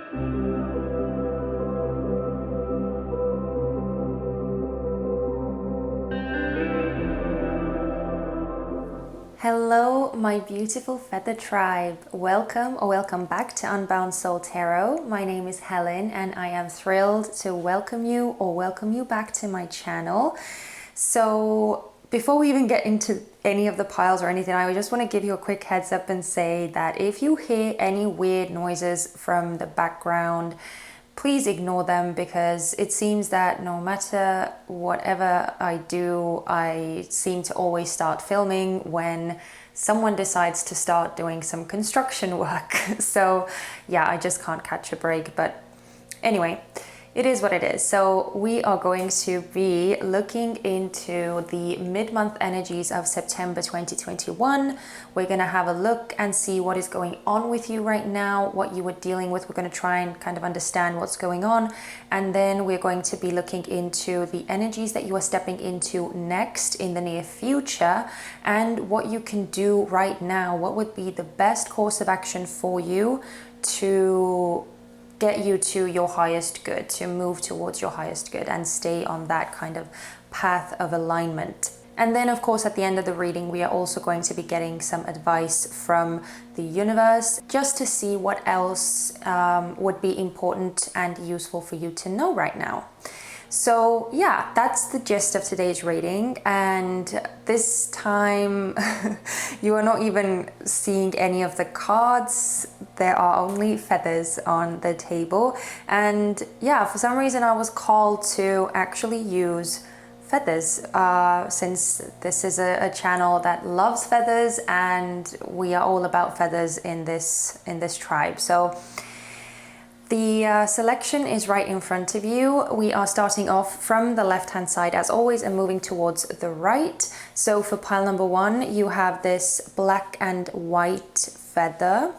Hello, my beautiful feather tribe. Welcome or welcome back to Unbound Soul Tarot. My name is Helen and I am thrilled to welcome you back to my channel. So before we even get into any of the piles or anything, I just want to give you a quick heads up and say that if you hear any weird noises from the background, please ignore them, because it seems that no matter whatever I do, I seem to always start filming when someone decides to start doing some construction work. So yeah, I just can't catch a break. But anyway, it is what it is. So we are going to be looking into the mid-month energies of September 2021. We're going to have a look and see what is going on with you right now, what you are dealing with. We're going to try and kind of understand what's going on. And then we're going to be looking into the energies that you are stepping into next in the near future and what you can do right now. What would be the best course of action for you to get you to your highest good, to move towards your highest good and stay on that kind of path of alignment. And then of course at the end of the reading we are also going to be getting some advice from the universe, just to see what else would be important and useful for you to know right now. So yeah, that's the gist of today's reading, and this time you are not even seeing any of the cards. There are only feathers on the table, and yeah, for some reason I was called to actually use feathers since this is a channel that loves feathers and we are all about feathers in this tribe. So the selection is right in front of you. We are starting off from the left hand side as always and moving towards the right. So for pile number 1 you have this black and white feather.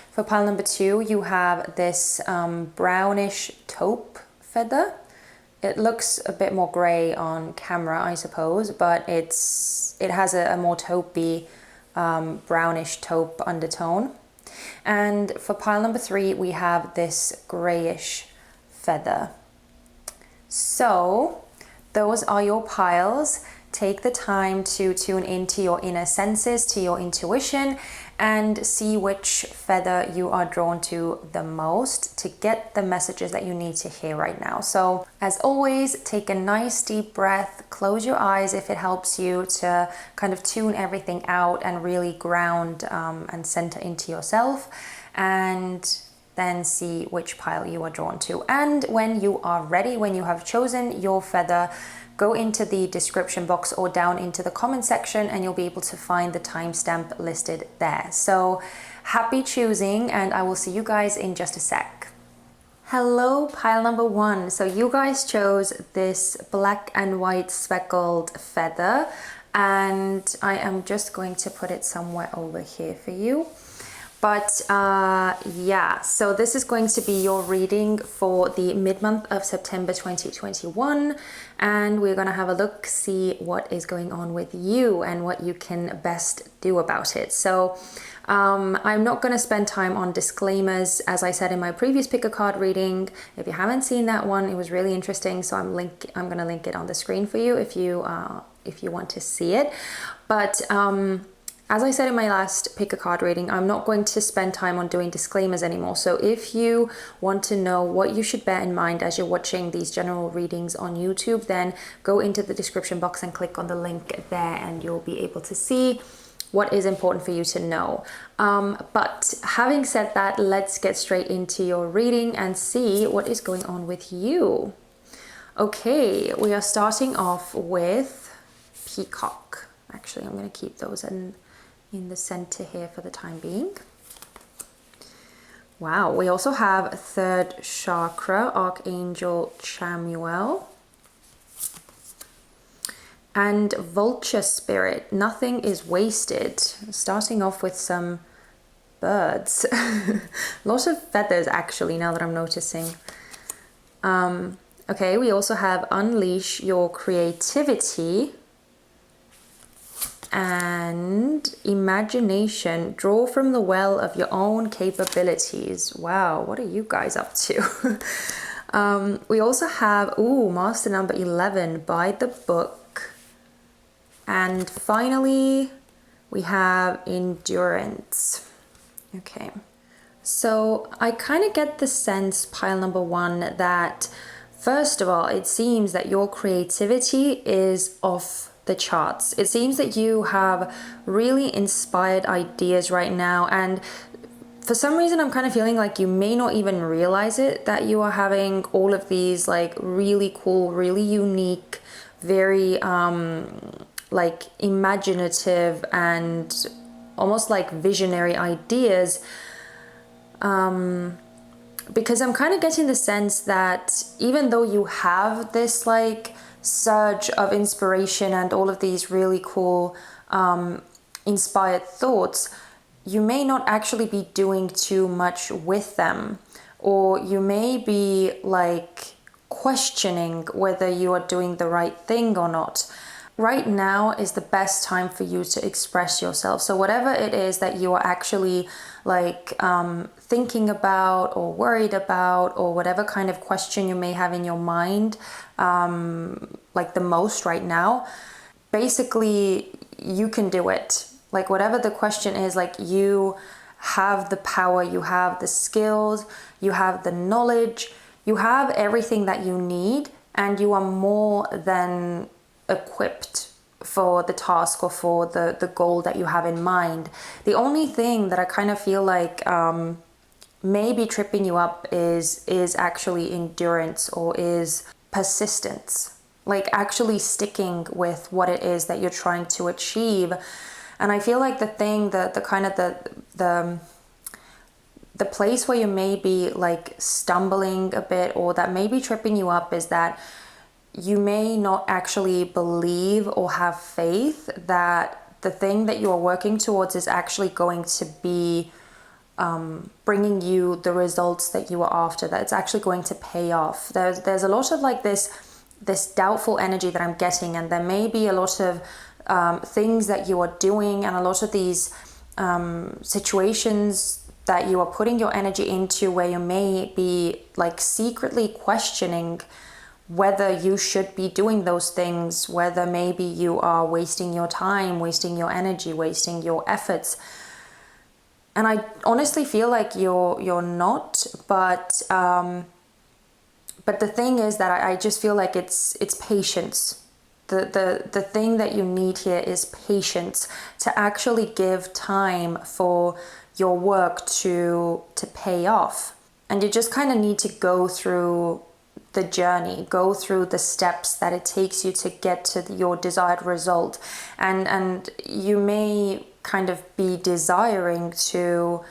For pile number 2 you have this brownish taupe feather. It looks a bit more grey on camera, I suppose, but it has a more taupey, brownish taupe undertone. And for pile number 3 we have this greyish feather. So those are your piles. Take the time to tune into your inner senses, to your intuition, and see which feather you are drawn to the most to get the messages that you need to hear right now. So as always, take a nice deep breath, close your eyes if it helps you to kind of tune everything out and really ground and center into yourself, and then see which pile you are drawn to. And when you are ready, when you have chosen your feather, go into the description box or down into the comment section and you'll be able to find the timestamp listed there. So happy choosing, and I will see you guys in just a sec. Hello, pile number 1. So you guys chose this black and white speckled feather, and I am just going to put it somewhere over here for you. But yeah, so this is going to be your reading for the mid-month of September 2021, and we're going to have a look, see what is going on with you and what you can best do about it. So I'm not going to spend time on disclaimers. As I said in my previous pick a card reading, if you haven't seen that one, it was really interesting, so I'm going to link it on the screen for you if you want to see it. But as I said in my last pick a card reading, I'm not going to spend time on doing disclaimers anymore. So if you want to know what you should bear in mind as you're watching these general readings on YouTube, then go into the description box and click on the link there and you'll be able to see what is important for you to know. But having said that, let's get straight into your reading and see what is going on with you. Okay, we are starting off with Peacock. Actually, I'm going to keep those in the center here for the time being. Wow, we also have 3rd chakra, Archangel Chamuel. And Vulture Spirit, nothing is wasted. Starting off with some birds. Lots of feathers actually, now that I'm noticing. Okay, we also have Unleash Your Creativity. and imagination. Draw from the well of your own capabilities. Wow, what are you guys up to? We also have, master number 11, by the book. And finally, we have endurance. Okay. So I kind of get the sense, pile number 1, that first of all, it seems that your creativity is off the charts. It seems that you have really inspired ideas right now, and for some reason I'm kind of feeling like you may not even realize it, that you are having all of these like really cool, really unique, very like imaginative and almost like visionary ideas. Because I'm kind of getting the sense that even though you have this like surge of inspiration and all of these really cool inspired thoughts, you may not actually be doing too much with them, or you may be like questioning whether you are doing the right thing or not. Right now is the best time for you to express yourself. So whatever it is that you are actually like thinking about or worried about, or whatever kind of question you may have in your mind, like the most right now, basically you can do it. Like whatever the question is, like you have the power, you have the skills, you have the knowledge, you have everything that you need, and you are more than equipped for the task or for the goal that you have in mind. The only thing that I kind of feel like may be tripping you up is actually endurance, or is persistence, like actually sticking with what it is that you're trying to achieve. And I feel like the thing that the place where you may be like stumbling a bit, or that may be tripping you up, is that you may not actually believe or have faith that the thing that you are working towards is actually going to be bringing you the results that you are after, that it's actually going to pay off. There's a lot of like this doubtful energy that I'm getting, and there may be a lot of things that you are doing, and a lot of these situations that you are putting your energy into, where you may be like secretly questioning whether you should be doing those things, whether maybe you are wasting your time, wasting your energy, wasting your efforts. And I honestly feel like you're not, but the thing is that I just feel like it's patience. The thing that you need here is patience, to actually give time for your work to pay off. And you just kind of need to go through the journey, go through the steps that it takes you to get to your desired result. And you may kind of be desiring to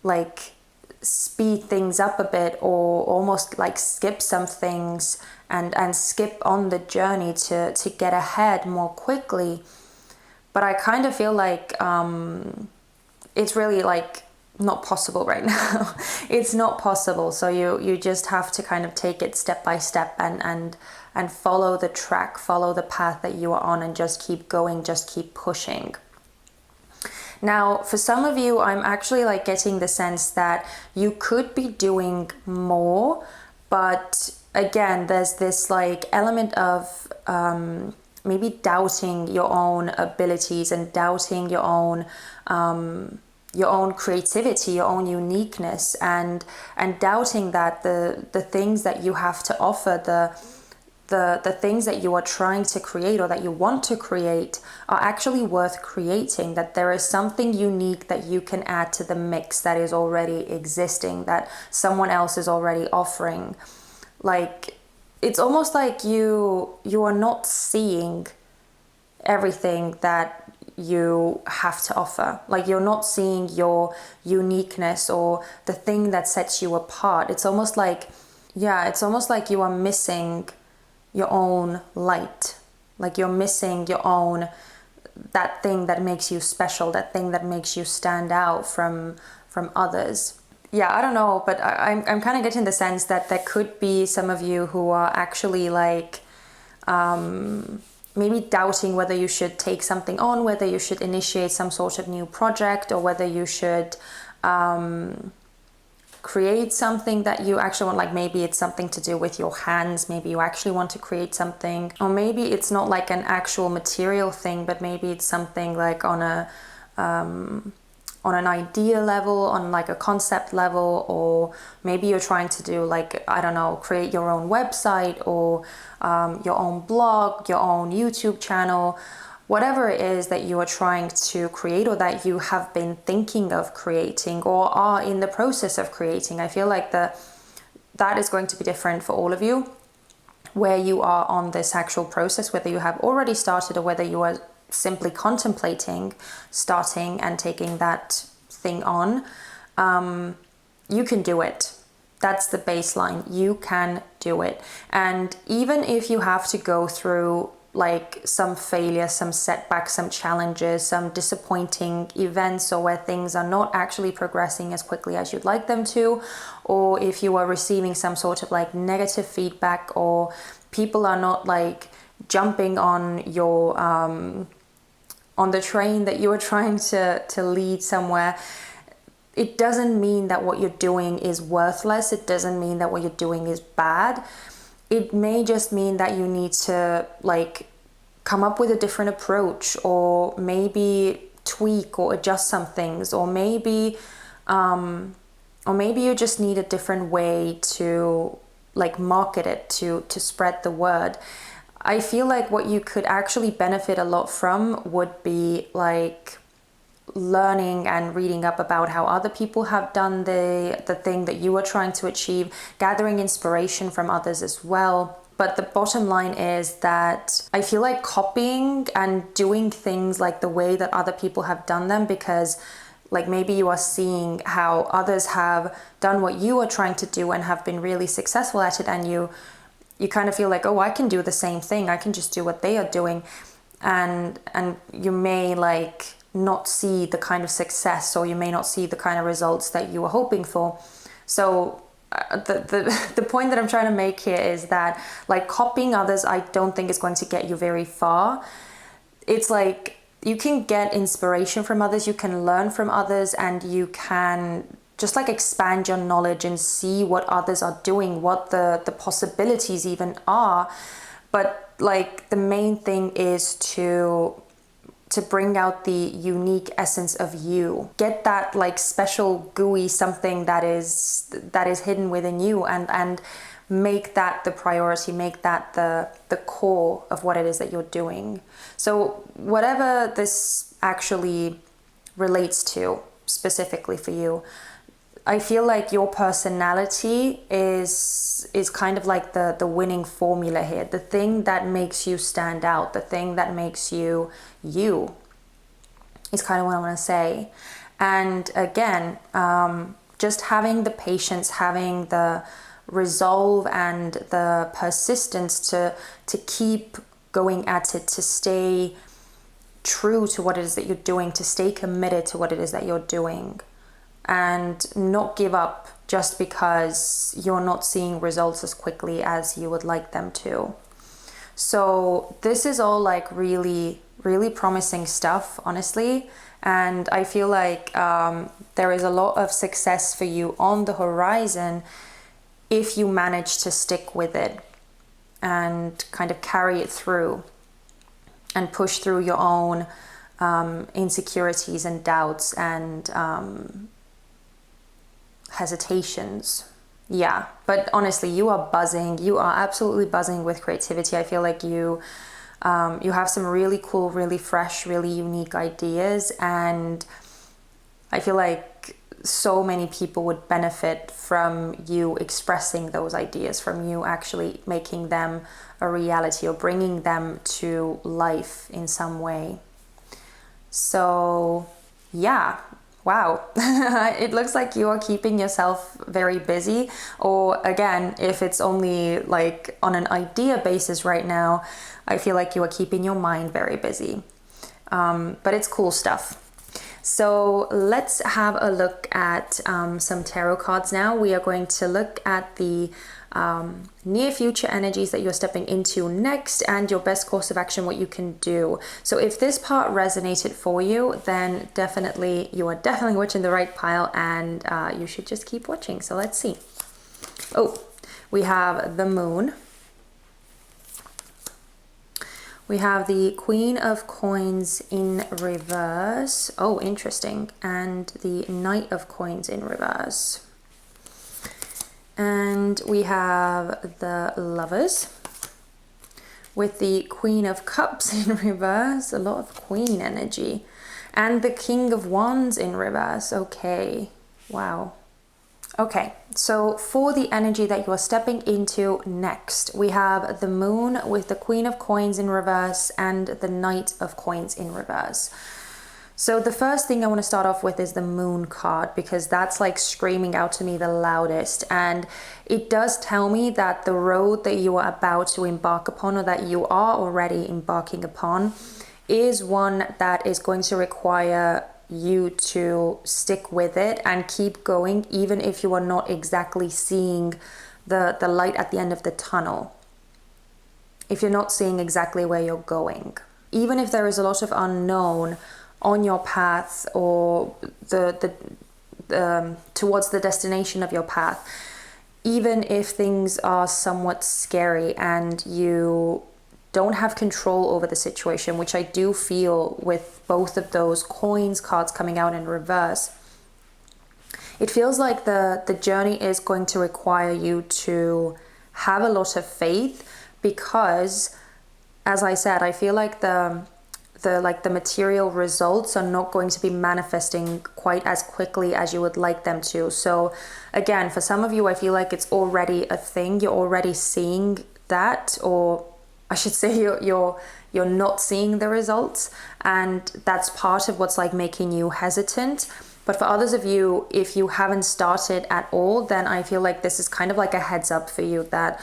like speed things up a bit, or almost like skip some things and skip on the journey to get ahead more quickly. But I kind of feel like it's really like not possible right now. It's not possible. So you just have to kind of take it step by step and follow the track, follow the path that you are on, and just keep going, just keep pushing. Now, for some of you, I'm actually like getting the sense that you could be doing more, but again, there's this like element of maybe doubting your own abilities, and doubting your own creativity, your own uniqueness, and doubting that the things that you have to offer, the things that you are trying to create, or that you want to create, are actually worth creating, that there is something unique that you can add to the mix that is already existing, that someone else is already offering. Like, it's almost like you are not seeing everything that you have to offer. Like, you're not seeing your uniqueness or the thing that sets you apart. It's almost like you are missing your own light. Like, you're missing your own, that thing that makes you special, that thing that makes you stand out from others. Yeah, I don't know, but I'm kind of getting the sense that there could be some of you who are actually like maybe doubting whether you should take something on, whether you should initiate some sort of new project, or whether you should create something that you actually want. Like maybe it's something to do with your hands, maybe you actually want to create something, or maybe it's not like an actual material thing, but maybe it's something like on an idea level, on like a concept level, or maybe you're trying to do like, I don't know, create your own website, or your own blog, your own YouTube channel, whatever it is that you are trying to create, or that you have been thinking of creating, or are in the process of creating. I feel like that is going to be different for all of you, where you are on this actual process, whether you have already started or whether you are simply contemplating starting and taking that thing on. You can do it. That's the baseline. You can do it. And even if you have to go through like some failure, some setbacks, some challenges, some disappointing events, or where things are not actually progressing as quickly as you'd like them to, or if you are receiving some sort of like negative feedback, or people are not like jumping on your on the train that you are trying to lead somewhere, it doesn't mean that what you're doing is worthless. It doesn't mean that what you're doing is bad. It may just mean that you need to like come up with a different approach, or maybe tweak or adjust some things, or maybe you just need a different way to like market it, to spread the word. I feel like what you could actually benefit a lot from would be like learning and reading up about how other people have done the thing that you are trying to achieve, gathering inspiration from others as well. But the bottom line is that I feel like copying and doing things like the way that other people have done them, because like maybe you are seeing how others have done what you are trying to do and have been really successful at it, and you kind of feel like, oh, I can do the same thing, I can just do what they are doing, and you may like not see the kind of success, or you may not see the kind of results that you were hoping for. So the point that I'm trying to make here is that like copying others, I don't think is going to get you very far. It's like you can get inspiration from others, you can learn from others, and you can just like expand your knowledge and see what others are doing, what the possibilities even are. But like the main thing is to bring out the unique essence of you. Get that like special gooey something that is hidden within you, and make that the priority, make that the core of what it is that you're doing. So whatever this actually relates to specifically for you, I feel like your personality is kind of like the winning formula here, the thing that makes you stand out, the thing that makes you you, is kind of what I want to say. And again, just having the patience, having the resolve and the persistence to keep going at it, to stay true to what it is that you're doing, to stay committed to what it is that you're doing, and not give up just because you're not seeing results as quickly as you would like them to. So this is all like really, really promising stuff, honestly. And I feel like there is a lot of success for you on the horizon if you manage to stick with it and kind of carry it through and push through your own insecurities and doubts and hesitations. Yeah, but honestly, you are buzzing. You are absolutely buzzing with creativity. I feel like you have some really cool, really fresh, really unique ideas, and I feel like so many people would benefit from you expressing those ideas, from you actually making them a reality or bringing them to life in some way. So yeah, wow. It looks like you are keeping yourself very busy, or again, if it's only like on an idea basis right now, I feel like you are keeping your mind very busy. But it's cool stuff. So let's have a look at some tarot cards now. We are going to look at the near future energies that you're stepping into next and your best course of action, what you can do. So if this part resonated for you, then you are definitely watching the right pile, and you should just keep watching. So let's see. Oh, we have the Moon. We have the Queen of Coins in reverse. Oh, interesting. And the Knight of Coins in reverse. And we have the Lovers with the Queen of Cups in reverse. A lot of Queen energy. And the King of Wands in reverse. Okay. Wow. Okay, so for the energy that you are stepping into next, we have the Moon with the Queen of Coins in reverse and the Knight of Coins in reverse. So the first thing I want to start off with is the Moon card, because that's like screaming out to me the loudest. And it does tell me that the road that you are about to embark upon, or that you are already embarking upon, is one that is going to require you to stick with it and keep going, even if you are not exactly seeing the light at the end of the tunnel. If you're not seeing exactly where you're going, even if there is a lot of unknown on your path, or the towards the destination of your path, even if things are somewhat scary and you don't have control over the situation, which I do feel with both of those coins cards coming out in reverse, it feels like the journey is going to require you to have a lot of faith, because, as I said, I feel like the material results are not going to be manifesting quite as quickly as you would like them to. So again, for some of you, I feel like it's already a thing. You're already seeing that, or I should say you're not seeing the results, and that's part of what's like making you hesitant. But for others of you, if you haven't started at all, then I feel like this is kind of like a heads up for you that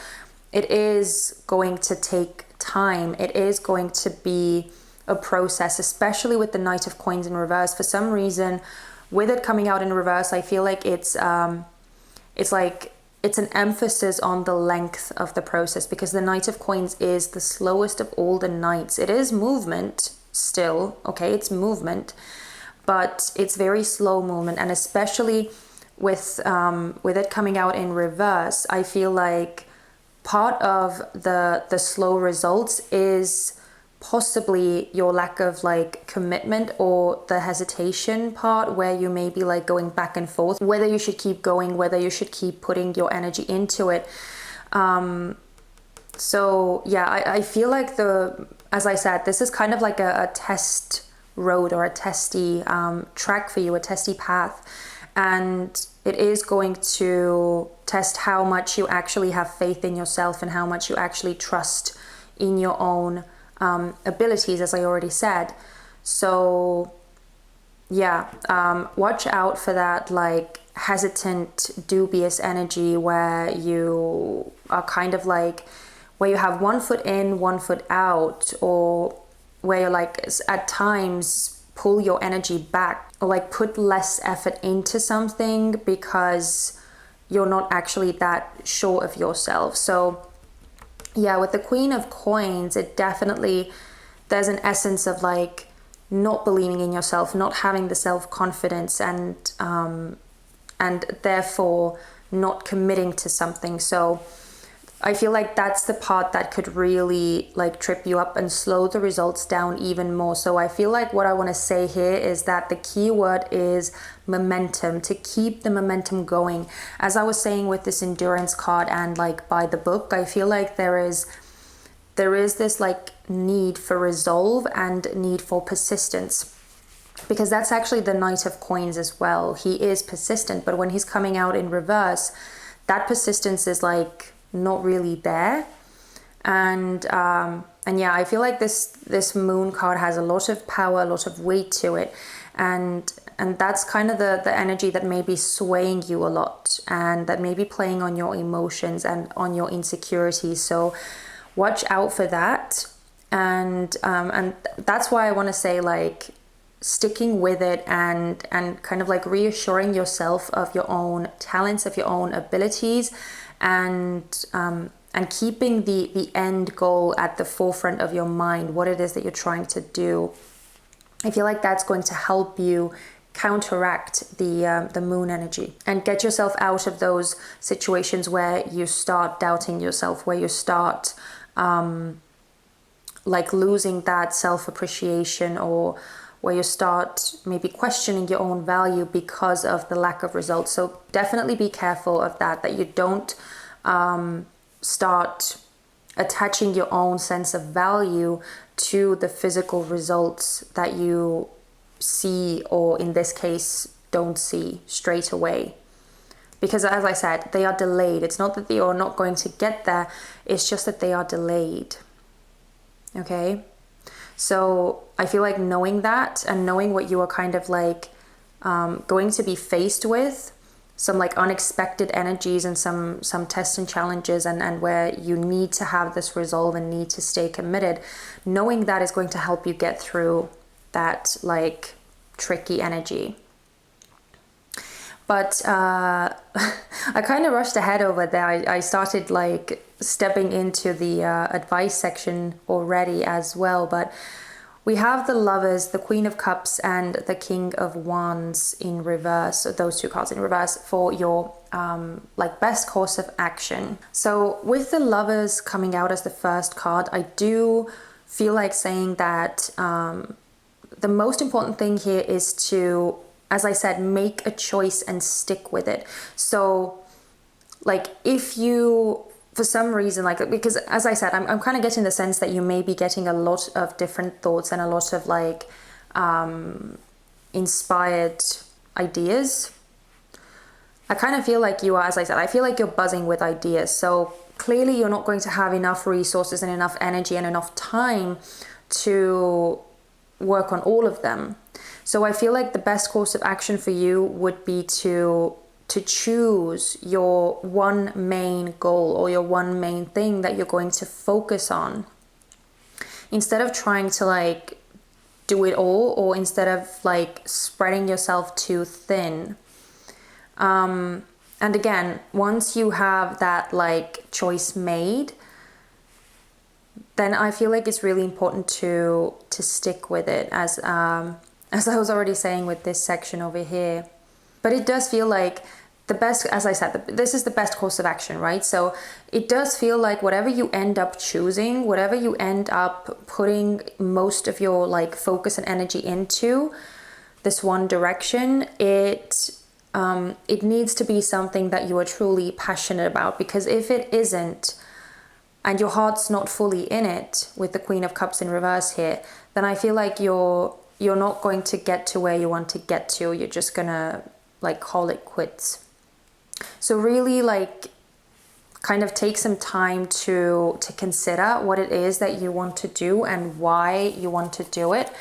it is going to take time. It is going to be a process, especially with the Knight of Coins in reverse. For some reason, with it coming out in reverse, I feel like it's an emphasis on the length of the process, because the Knight of Coins is the slowest of all the knights. It is movement still, okay, it's movement, but it's very slow movement. And especially with it coming out in reverse, I feel like part of the slow results is possibly your lack of like commitment, or the hesitation part, where you may be like going back and forth whether you should keep going, whether you should keep putting your energy into it. So yeah, I feel like as I said, this is kind of like a test road, or a testy track for you, a testy path, and it is going to test how much you actually have faith in yourself and how much you actually trust in your own abilities, as I already said. So yeah, watch out for that like hesitant, dubious energy, where you are kind of like, where you have one foot in, one foot out, or where you're like at times pull your energy back, or like put less effort into something because you're not actually that sure of yourself. So yeah, with the Queen of Coins, it definitely, there's an essence of like not believing in yourself, not having the self-confidence, and therefore not committing to something. So I feel like that's the part that could really like trip you up and slow the results down even more. So I feel like what I want to say here is that the key word is momentum, to keep the momentum going. As I was saying with this endurance card and like by the book, I feel like there is this like need for resolve and need for persistence, because that's actually the Knight of Coins as well. He is persistent, but when he's coming out in reverse, that persistence is like not really there. And yeah, I feel like this Moon card has a lot of power, a lot of weight to it, and that's kind of the energy that may be swaying you a lot, and that may be playing on your emotions and on your insecurities. So watch out for that. And that's why I want to say, like, sticking with it and kind of like reassuring yourself of your own talents, of your own abilities, and keeping the end goal at the forefront of your mind, what it is that you're trying to do. I feel like that's going to help you counteract the moon energy and get yourself out of those situations where you start doubting yourself, where you start like losing that self-appreciation, or where you start maybe questioning your own value because of the lack of results. So definitely be careful of that you don't start attaching your own sense of value to the physical results that you see, or in this case, don't see straight away. Because as I said, they are delayed. It's not that you're not going to get there, it's just that they are delayed. Okay? So I feel like knowing that, and knowing what you are kind of like going to be faced with, some like unexpected energies and some tests and challenges, and where you need to have this resolve and need to stay committed, knowing that is going to help you get through that like tricky energy. But I kind of rushed ahead over there. I started like stepping into the advice section already as well, but we have the Lovers, the Queen of Cups, and the King of Wands in reverse, so those two cards in reverse, for your like best course of action. So with the Lovers coming out as the first card, I do feel like saying that the most important thing here is to, as I said, make a choice and stick with it. So like if you, for some reason, like, because as I said, I'm kind of getting the sense that you may be getting a lot of different thoughts and a lot of like inspired ideas. I kind of feel like you are, as I said, I feel like you're buzzing with ideas. So clearly you're not going to have enough resources and enough energy and enough time to work on all of them. So I feel like the best course of action for you would be to choose your one main goal, or your one main thing that you're going to focus on, instead of trying to like do it all, or instead of like spreading yourself too thin. And again, once you have that like choice made, then I feel like it's really important to stick with it, as I was already saying with this section over here. But it does feel like the best, as I said, this is the best course of action, right? So it does feel like whatever you end up choosing, whatever you end up putting most of your like focus and energy into, this one direction, it needs to be something that you are truly passionate about. Because if it isn't, and your heart's not fully in it, with the Queen of Cups in reverse here, then I feel like you're not going to get to where you want to get to. You're just gonna like call it quits. So really like kind of take some time to consider what it is that you want to do and why you want to do it.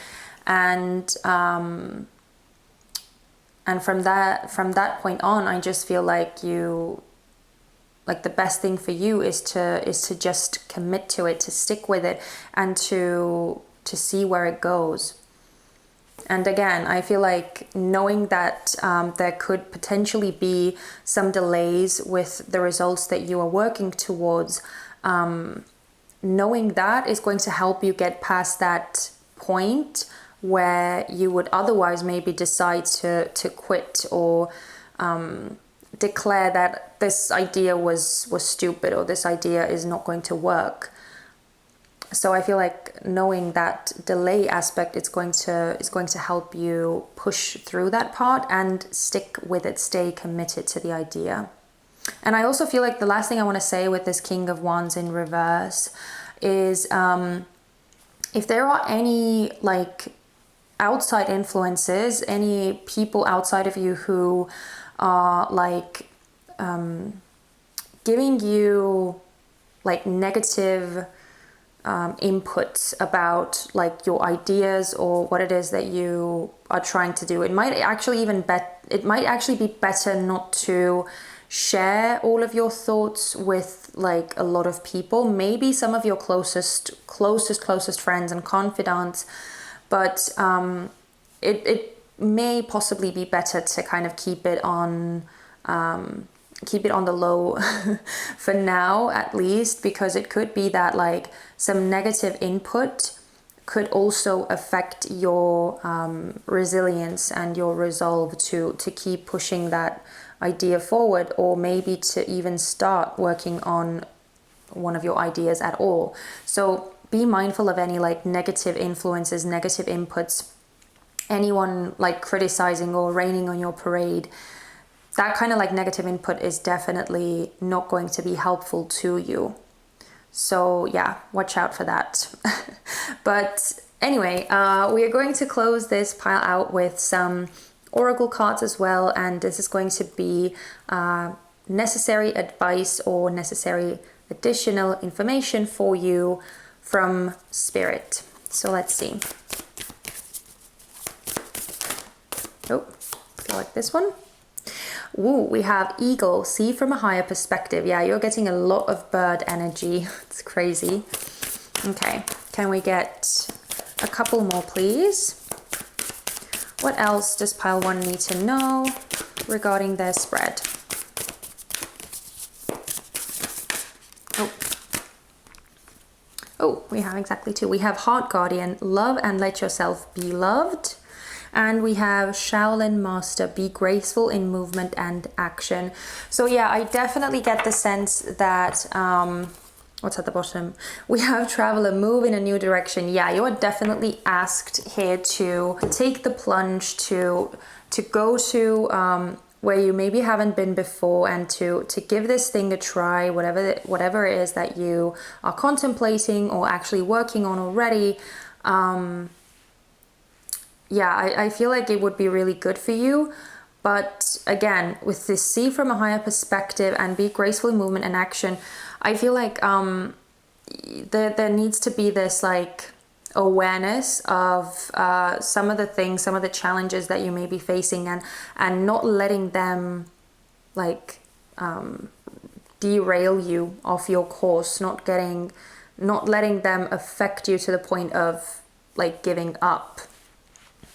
And from that point on, I just feel like the best thing for you is to just commit to it, to stick with it, and to see where it goes. And again, I feel like knowing that there could potentially be some delays with the results that you are working towards, knowing that is going to help you get past that point where you would otherwise maybe decide to quit, or declare that this idea was stupid, or this idea is not going to work. So I feel like knowing that delay aspect is going to help you push through that part and stick with it, stay committed to the idea. And I also feel like the last thing I want to say with this King of Wands in reverse is if there are any like outside influences, any people outside of you who are like giving you like negative inputs about like your ideas or what it is that you are trying to do, it might actually be better not to share all of your thoughts with like a lot of people. Maybe some of your closest friends and confidants, but it may possibly be better to kind of keep it on the low for now, at least, because it could be that like some negative input could also affect your resilience and your resolve to keep pushing that idea forward, or maybe to even start working on one of your ideas at all. So be mindful of any like negative influences, negative inputs, anyone like criticizing or raining on your parade. That kind of like negative input is definitely not going to be helpful to you. So yeah, watch out for that. But anyway, we are going to close this pile out with some oracle cards as well, and this is going to be necessary advice or necessary additional information for you from Spirit. So let's see. Oh, I like this one. Ooh, we have eagle, see from a higher perspective. Yeah, you're getting a lot of bird energy. It's crazy. Okay, can we get a couple more, please? What else does pile 1 need to know regarding their spread? Oh, we have exactly 2. We have Heart Guardian, love and let yourself be loved. And we have Shaolin Master, be graceful in movement and action. So yeah, I definitely get the sense that, what's at the bottom? We have Traveler, move in a new direction. Yeah, you are definitely asked here to take the plunge, to go to where you maybe haven't been before, and to give this thing a try, whatever it is that you are contemplating or actually working on already. Yeah, I feel like it would be really good for you. But again, with this see from a higher perspective and be graceful in movement and action, I feel like there needs to be this like awareness of some of the things, some of the challenges that you may be facing, and not letting them like derail you off your course, not letting them affect you to the point of like giving up.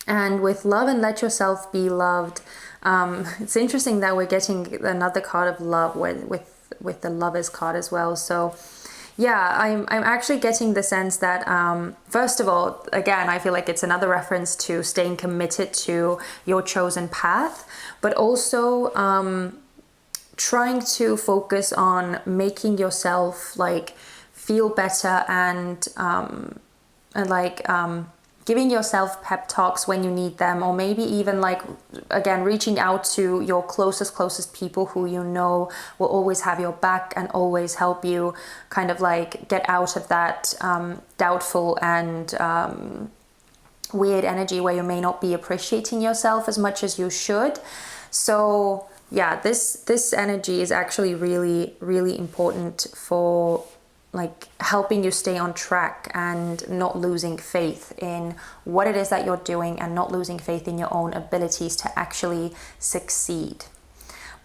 And with love and let yourself be loved, it's interesting that we're getting another card of love with the Lovers card as well. So yeah, I'm actually getting the sense that first of all, again, I feel like it's another reference to staying committed to your chosen path, but also trying to focus on making yourself like feel better and giving yourself pep talks when you need them, or maybe even like, again, reaching out to your closest people who you know will always have your back and always help you kind of like get out of that doubtful and weird energy where you may not be appreciating yourself as much as you should. So yeah, this energy is actually really, really important for like helping you stay on track and not losing faith in what it is that you're doing, and not losing faith in your own abilities to actually succeed.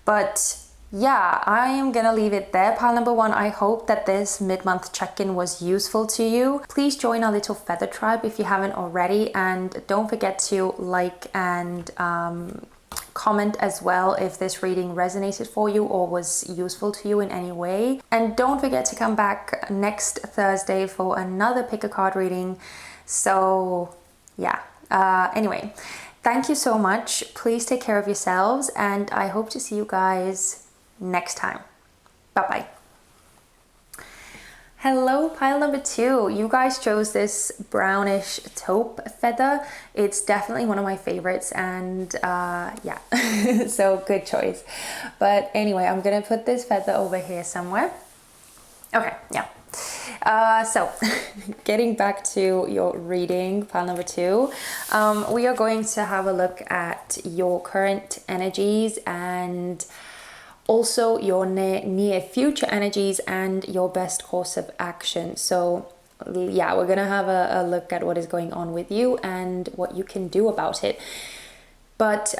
But yeah, I am gonna leave it there, pile number 1. I hope that this mid-month check-in was useful to you. Please join our little feather tribe if you haven't already, and don't forget to like and comment as well if this reading resonated for you or was useful to you in any way. And don't forget to come back next Thursday for another pick a card reading. So yeah, anyway, thank you so much. Please take care of yourselves, and I hope to see you guys next time. Bye bye. Hello, pile number 2. You guys chose this brownish taupe feather. It's definitely one of my favorites, and yeah, so good choice. But anyway, I'm gonna put this feather over here somewhere. Okay, yeah. So getting back to your reading, pile number 2, we are going to have a look at your current energies and also your near future energies and your best course of action. So yeah, we're gonna have a look at what is going on with you and what you can do about it. But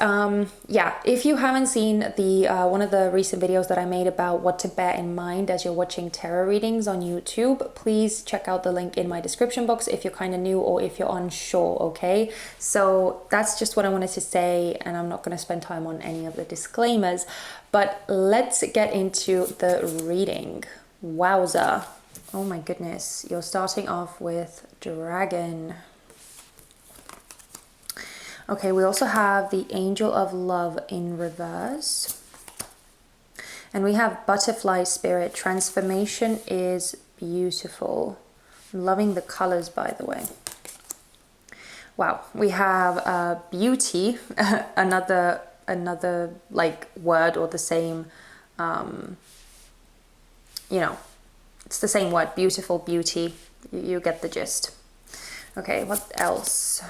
yeah, if you haven't seen the one of the recent videos that I made about what to bear in mind as you're watching tarot readings on YouTube, please check out the link in my description box if you're kind of new or if you're unsure, okay? So that's just what I wanted to say, and I'm not going to spend time on any of the disclaimers, but let's get into the reading. Wowza. Oh my goodness, you're starting off with Dragon. Okay, we also have the Angel of Love in reverse. And we have Butterfly Spirit. Transformation is beautiful. I'm loving the colors, by the way. Wow, we have Beauty, another like word or the same, you know, it's the same word, beautiful, beauty. You get the gist. Okay, what else?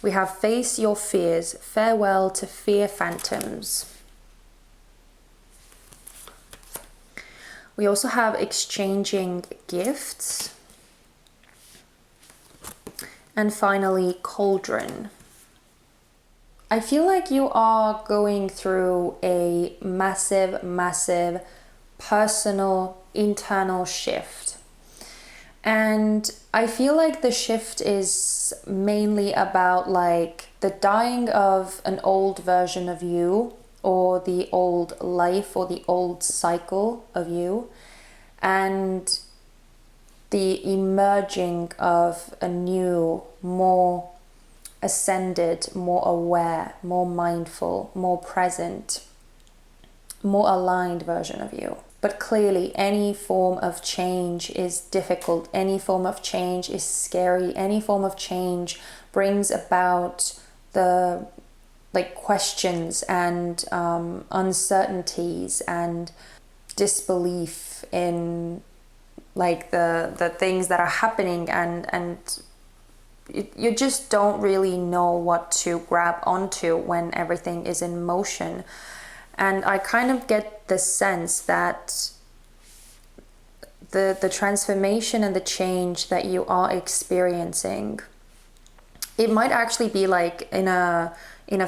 We have Face Your Fears, Farewell to Fear Phantoms. We also have Exchanging Gifts. And finally, Cauldron. I feel like you are going through a massive, massive personal, internal shift. And I feel like the shift is mainly about like the dying of an old version of you, or the old life or the old cycle of you, and the emerging of a new, more ascended, more aware, more mindful, more present, more aligned version of you. But clearly, any form of change is difficult. Any form of change is scary. Any form of change brings about the like questions and uncertainties and disbelief in like the things that are happening, and you just don't really know what to grab onto when everything is in motion. And I kind of get the sense that the transformation and the change that you are experiencing, it might actually be like in a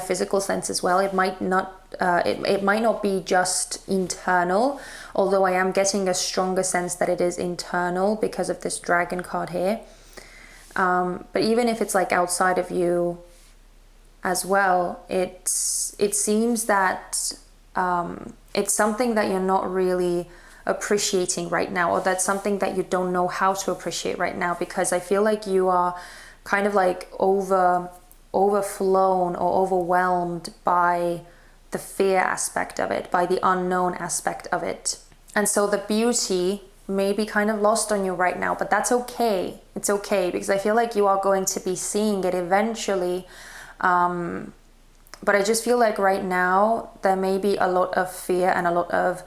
physical sense as well. It might not it might not be just internal, although I am getting a stronger sense that it is internal because of this Dragon card here. But even if it's like outside of you as well, it seems that it's something that you're not really appreciating right now, or that's something that you don't know how to appreciate right now, because I feel like you are kind of like overflown or overwhelmed by the fear aspect of it, by the unknown aspect of it. And so the beauty may be kind of lost on you right now, but that's okay. It's okay, because I feel like you are going to be seeing it eventually. But I just feel like right now there may be a lot of fear and a lot of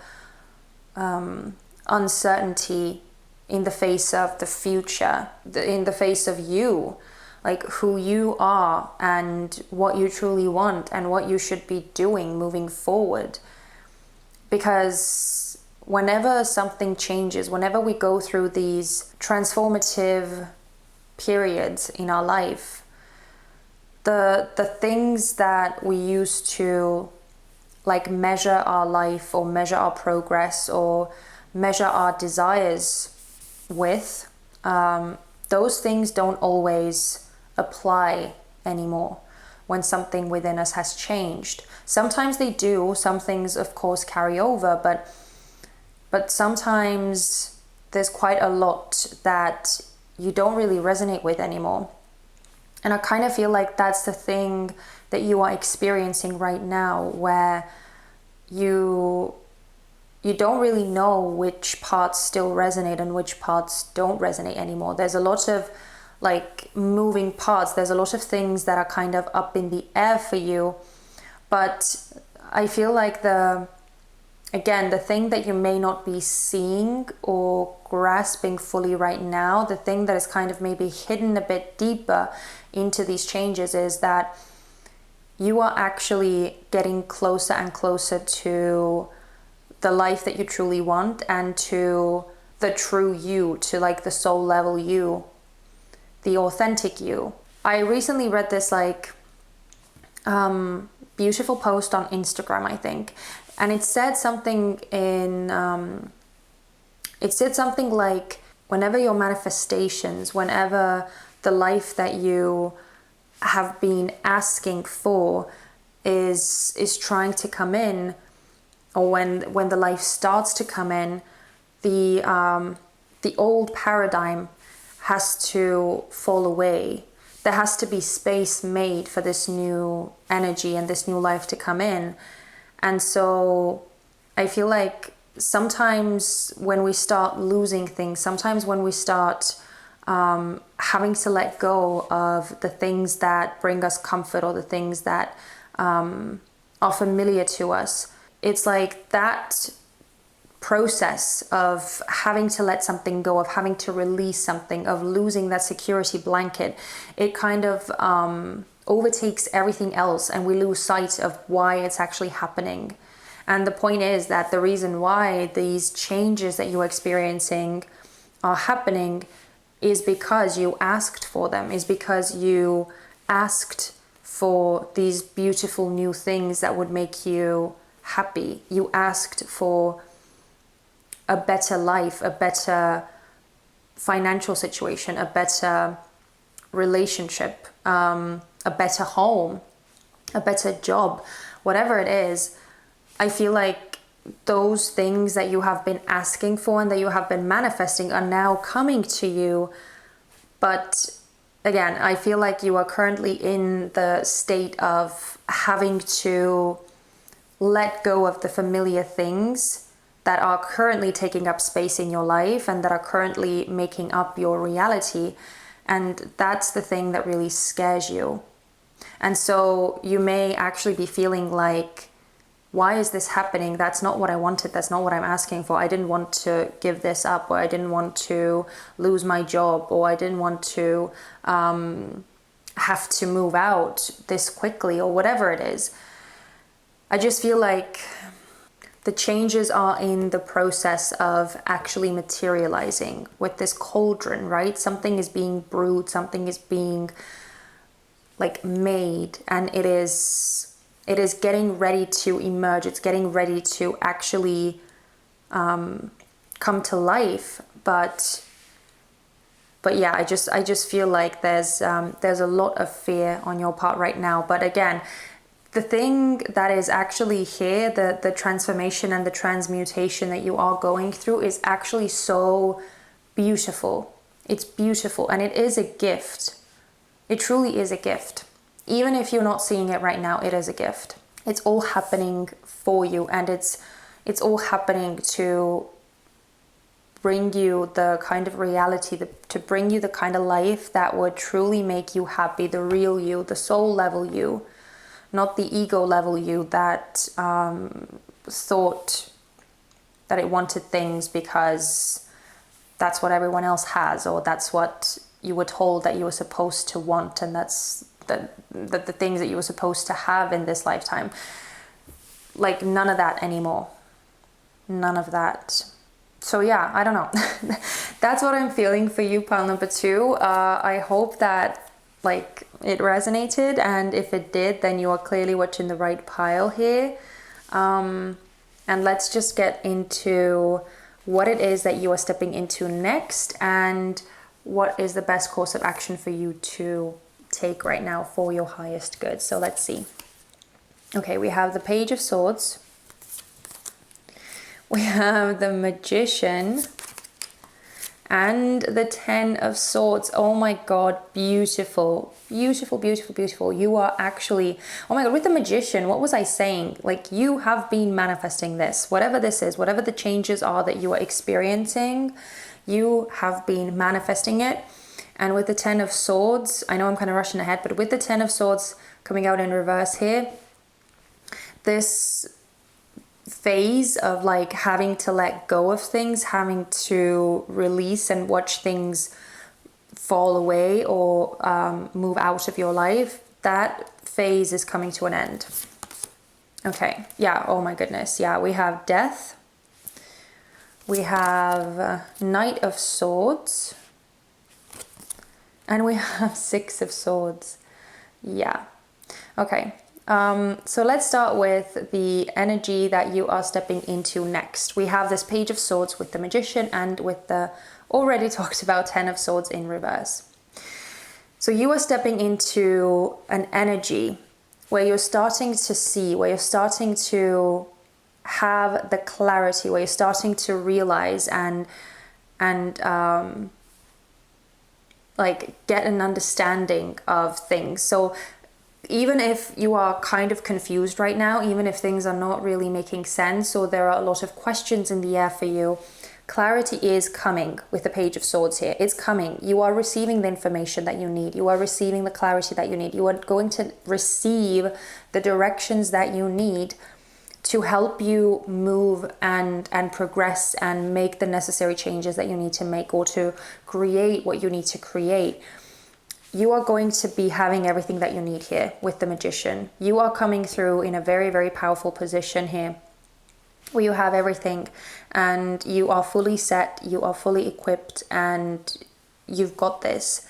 uncertainty in the face of the future, in the face of you, like who you are and what you truly want and what you should be doing moving forward. Because whenever something changes, whenever we go through these transformative periods in our life, the things that we used to like measure our life or measure our progress or measure our desires with, those things don't always apply anymore when something within us has changed. Sometimes they do. Some things of course carry over, but sometimes there's quite a lot that you don't really resonate with anymore. And I kind of feel like that's the thing that you are experiencing right now, where you don't really know which parts still resonate and which parts don't resonate anymore. There's a lot of like moving parts. There's a lot of things that are kind of up in the air for you. But I feel like the thing that you may not be seeing or grasping fully right now, the thing that is kind of maybe hidden a bit deeper into these changes, is that you are actually getting closer and closer to the life that you truly want and to the true you, to like the soul level you, the authentic you. I recently read this like beautiful post on Instagram, I think, and it said something like, whenever your manifestations, whenever the life that you have been asking for is trying to come in, or when the life starts to come in, the old paradigm has to fall away. There has to be space made for this new energy and this new life to come in. And so I feel like sometimes when we start losing things, sometimes when we start having to let go of the things that bring us comfort, or the things that are familiar to us, it's like that process of having to let something go, of having to release something, of losing that security blanket, it kind of overtakes everything else, and we lose sight of why it's actually happening. And the point is that the reason why these changes that you're experiencing are happening is because you asked for them, is because you asked for these beautiful new things that would make you happy. You asked for a better life, a better financial situation, a better relationship, a better home, a better job, whatever it is. I feel like those things that you have been asking for and that you have been manifesting are now coming to you. But again, I feel like you are currently in the state of having to let go of the familiar things that are currently taking up space in your life and that are currently making up your reality. And that's the thing that really scares you. And so you may actually be feeling like, why is this happening? That's not what I wanted. That's not what I'm asking for. I didn't want to give this up, or I didn't want to lose my job, or I didn't want to have to move out this quickly, or whatever it is. I just feel like the changes are in the process of actually materializing with this cauldron, right? Something is being brewed, something is being like made, and it is getting ready to emerge. It's getting ready to actually come to life. But yeah, I just feel like there's a lot of fear on your part right now. But again, the thing that is actually here, the transformation and the transmutation that you are going through, is actually so beautiful. It's beautiful, and it is a gift. It truly is a gift. Even if you're not seeing it right now, it is a gift. It's all happening for you, and it's all happening to bring you the kind of reality, to bring you the kind of life that would truly make you happy, the real you, the soul level you, not the ego level you that thought that it wanted things because that's what everyone else has, or that's what you were told that you were supposed to want, and that's the things that you were supposed to have in this lifetime. Like, none of that anymore. None of that. So yeah, I don't know. That's what I'm feeling for you, pile number 2. I hope that like it resonated, and if it did, then you are clearly watching the right pile here. And let's just get into what it is that you are stepping into next, and what is the best course of action for you to take right now for your highest good. So let's see. Okay, we have the Page of Swords. We have the Magician and the 10 of Swords. Oh my God, beautiful, beautiful, beautiful, beautiful. You are actually, oh my God, with the Magician, what was I saying? Like, you have been manifesting this, whatever this is, whatever the changes are that you are experiencing, you have been manifesting it. And with the 10 of Swords, I know I'm kind of rushing ahead, but with the 10 of Swords coming out in reverse here, this phase of like having to let go of things, having to release and watch things fall away or move out of your life, that phase is coming to an end. Okay, yeah, oh my goodness. Yeah, we have Death. We have Knight of Swords. And we have 6 of Swords. Yeah. Okay. So let's start with the energy that you are stepping into next. We have this Page of Swords with the Magician and with the already talked about Ten of Swords in reverse. So you are stepping into an energy where you're starting to see, where you're starting to have the clarity, where you're starting to realize and like get an understanding of things. So even if you are kind of confused right now, even if things are not really making sense or there are a lot of questions in the air for you, clarity is coming with the Page of Swords here. It's coming. You are receiving the information that you need. You are receiving the clarity that you need. You are going to receive the directions that you need to help you move and progress and make the necessary changes that you need to make, or to create what you need to create. You are going to be having everything that you need here with the Magician. You are coming through in a very, very powerful position here, where you have everything and you are fully set, you are fully equipped, and you've got this.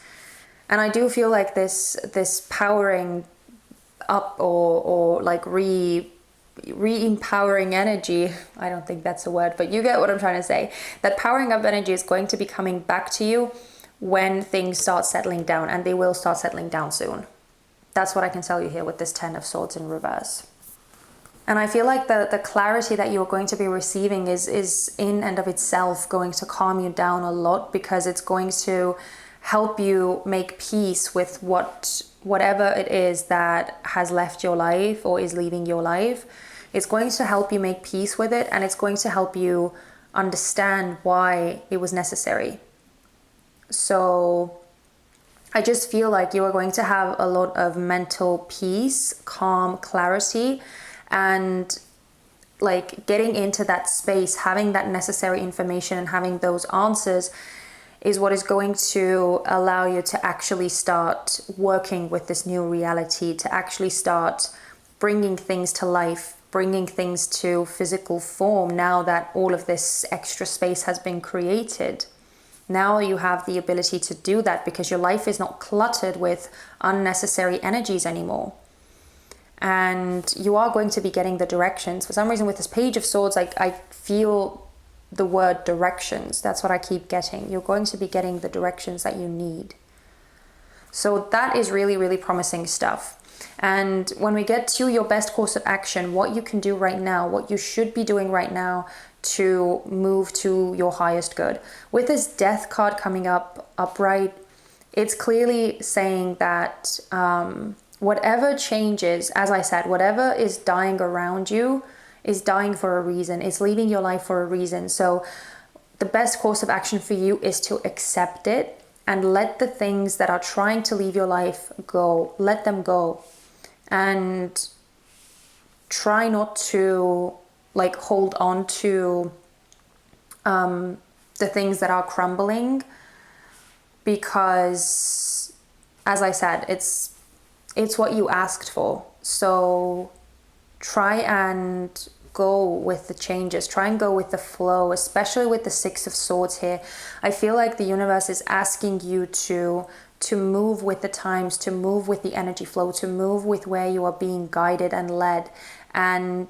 And I do feel like this powering up or like re-empowering energy, I don't think that's a word, but you get what I'm trying to say. That powering up energy is going to be coming back to you when things start settling down, and they will start settling down soon. That's what I can tell you here with this Ten of Swords in reverse. And I feel like the clarity that you're going to be receiving is in and of itself going to calm you down a lot, because it's going to help you make peace with whatever it is that has left your life or is leaving your life. It's going to help you make peace with it, and it's going to help you understand why it was necessary. So I just feel like you are going to have a lot of mental peace, calm, clarity, and like getting into that space, having that necessary information and having those answers is what is going to allow you to actually start working with this new reality, to actually start bringing things to life, bringing things to physical form now that all of this extra space has been created. Now you have the ability to do that because your life is not cluttered with unnecessary energies anymore. And you are going to be getting the directions. For some reason with this Page of Swords, I feel the word directions. That's what I keep getting. You're going to be getting the directions that you need. So that is really, really promising stuff. And when we get to your best course of action, what you can do right now, what you should be doing right now to move to your highest good. With this Death card coming up upright, it's clearly saying that whatever changes, as I said, whatever is dying around you is dying for a reason. It's leaving your life for a reason. So the best course of action for you is to accept it and let the things that are trying to leave your life go. Let them go. And try not to like hold on to the things that are crumbling, because as I said, it's what you asked for. So try and go with the changes, try and go with the flow, especially with the Six of Swords here. I feel like the universe is asking you to move with the times, to move with the energy flow, to move with where you are being guided and led, and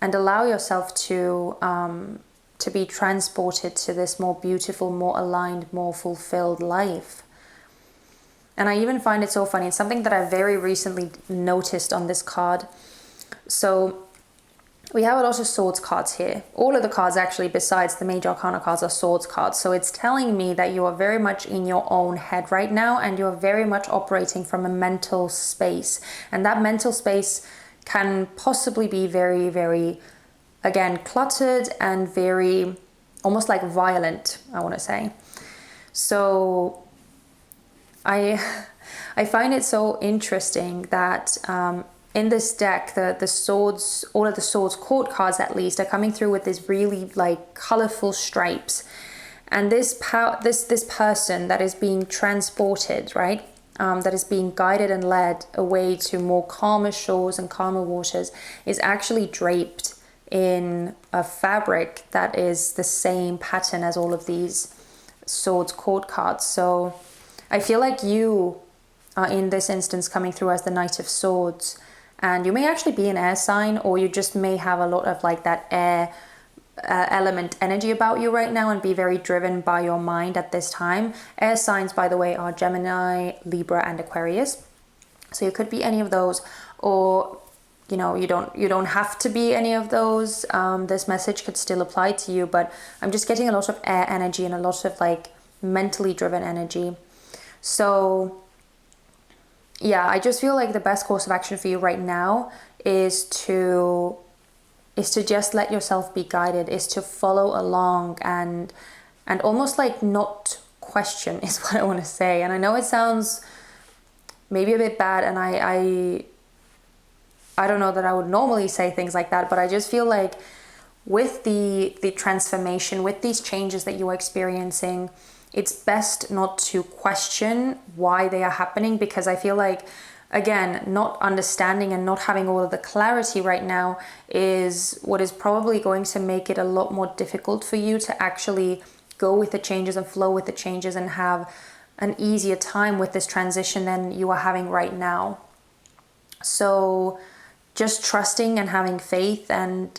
allow yourself to be transported to this more beautiful, more aligned, more fulfilled life. And I even find it so funny. It's something that I very recently noticed on this card. So we have a lot of swords cards here. All of the cards actually, besides the major arcana cards, are swords cards. So it's telling me that you are very much in your own head right now, and you're very much operating from a mental space. And that mental space can possibly be very, very, again, cluttered and very, almost like violent, I want to say. So I find it so interesting that in this deck, the swords, all of the swords court cards at least, are coming through with this really like colorful stripes. And this person that is being transported, right? That is being guided and led away to more calmer shores and calmer waters is actually draped in a fabric that is the same pattern as all of these swords court cards. So I feel like you are in this instance coming through as the Knight of Swords, And you may actually be an air sign, or you just may have a lot of like that air element energy about you right now and be very driven by your mind at this time. Air signs, by the way, are Gemini, Libra, and Aquarius. So you could be any of those, or you know, you don't have to be any of those. This message could still apply to you, but I'm just getting a lot of air energy and a lot of like mentally driven energy. So yeah, I just feel like the best course of action for you right now is to just let yourself be guided, is to follow along and almost like not question is what I want to say. And I know it sounds maybe a bit bad, and I don't know that I would normally say things like that, but I just feel like with the transformation, with these changes that you are experiencing, it's best not to question why they are happening, because I feel like, again, not understanding and not having all of the clarity right now is what is probably going to make it a lot more difficult for you to actually go with the changes and flow with the changes and have an easier time with this transition than you are having right now. So just trusting and having faith and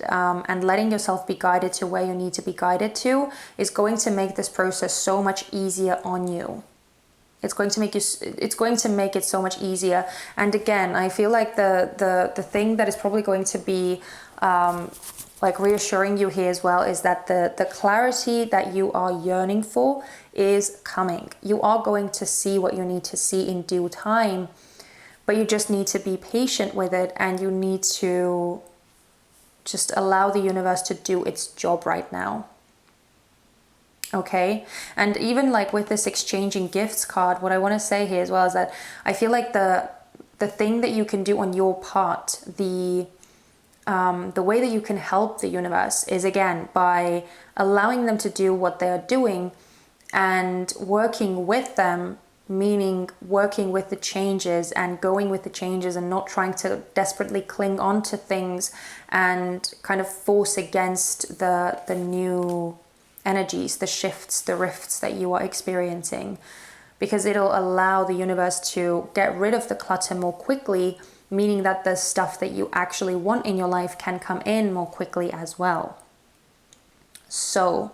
letting yourself be guided to where you need to be guided to is going to make this process so much easier on you. It's going to make it so much easier. And again, I feel like the thing that is probably going to be like reassuring you here as well is that the clarity that you are yearning for is coming. You are going to see what you need to see in due time, but you just need to be patient with it, and you need to just allow the universe to do its job right now. Okay? And even like with this exchanging gifts card, what I want to say here as well is that I feel like the thing that you can do on your part, the way that you can help the universe is, again, by allowing them to do what they are doing and working with them, meaning working with the changes and going with the changes and not trying to desperately cling on to things and kind of force against the new energies, the shifts, the rifts that you are experiencing, because it'll allow the universe to get rid of the clutter more quickly, meaning that the stuff that you actually want in your life can come in more quickly as well. So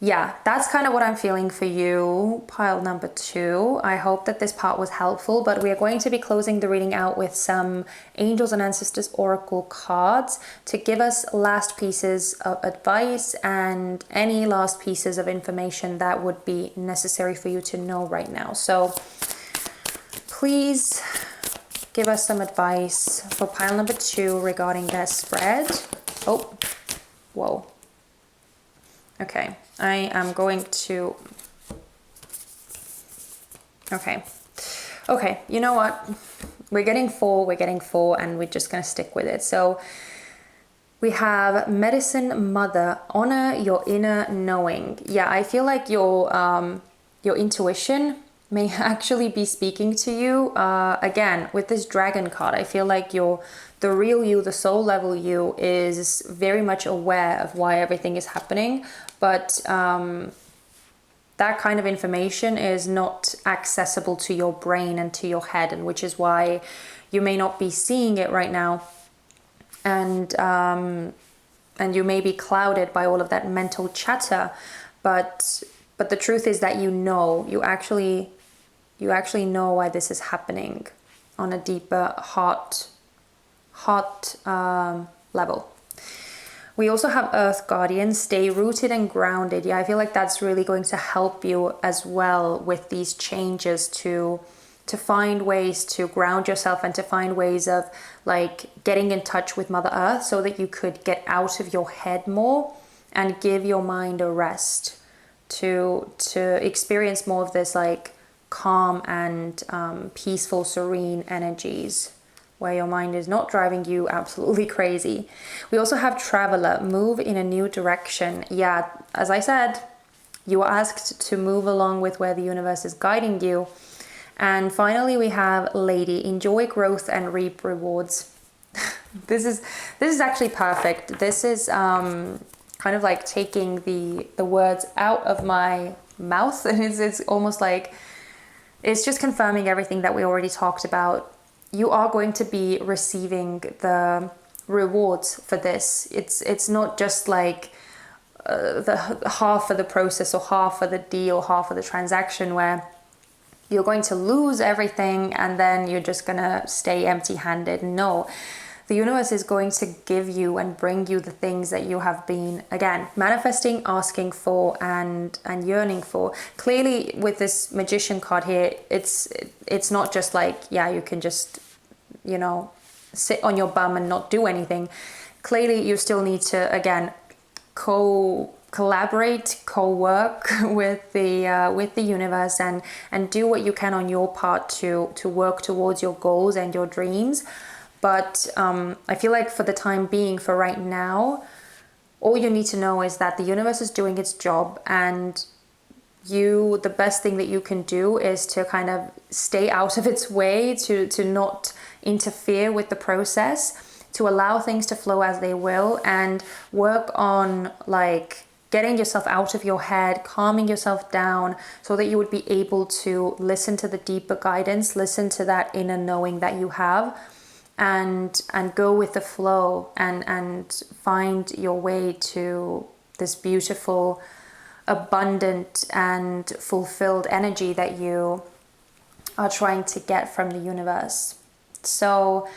yeah, that's kind of what I'm feeling for you, pile number 2. I hope that this part was helpful, but we are going to be closing the reading out with some Angels and Ancestors Oracle cards to give us last pieces of advice and any last pieces of information that would be necessary for you to know right now. So please give us some advice for pile number 2 regarding their spread. Oh, whoa. Okay, I am going to... Okay, you know what? We're getting 4, and we're just going to stick with it. So we have Medicine Mother, honor your inner knowing. Yeah, I feel like your intuition may actually be speaking to you. Again, with this Dragon card, I feel like the real you, the soul level you, is very much aware of why everything is happening, but that kind of information is not accessible to your brain and to your head, and which is why you may not be seeing it right now, and you may be clouded by all of that mental chatter, but the truth is that you actually know why this is happening on a deeper heart level. We also have Earth Guardian, stay rooted and grounded. Yeah, I feel like that's really going to help you as well with these changes to find ways to ground yourself and to find ways of like getting in touch with Mother Earth so that you could get out of your head more and give your mind a rest to experience more of this like calm and peaceful, serene energies, where your mind is not driving you absolutely crazy. We also have Traveler, move in a new direction. Yeah, as I said, you are asked to move along with where the universe is guiding you. And finally, we have Lady, enjoy growth and reap rewards. This is actually perfect. This is kind of like taking the words out of my mouth, and it's almost like it's just confirming everything that we already talked about you are going to be receiving the rewards for this. It's not just like the half of the process or half of the deal, half of the transaction where you're going to lose everything and then you're just gonna stay empty-handed. No, the universe is going to give you and bring you the things that you have been, again, manifesting, asking for, and yearning for. Clearly, with this Magician card here, it's not just like, yeah, you can just, you know, sit on your bum and not do anything. Clearly, you still need to, again, collaborate, co-work with the universe, and do what you can on your part to work towards your goals and your dreams. But I feel like for the time being, for right now, all you need to know is that the universe is doing its job, and the best thing that you can do is to kind of stay out of its way, to not interfere with the process, to allow things to flow as they will, and work on like getting yourself out of your head, calming yourself down, so that you would be able to listen to the deeper guidance, listen to that inner knowing that you have, and go with the flow, and find your way to this beautiful, abundant and fulfilled energy that you are trying to get from the universe. So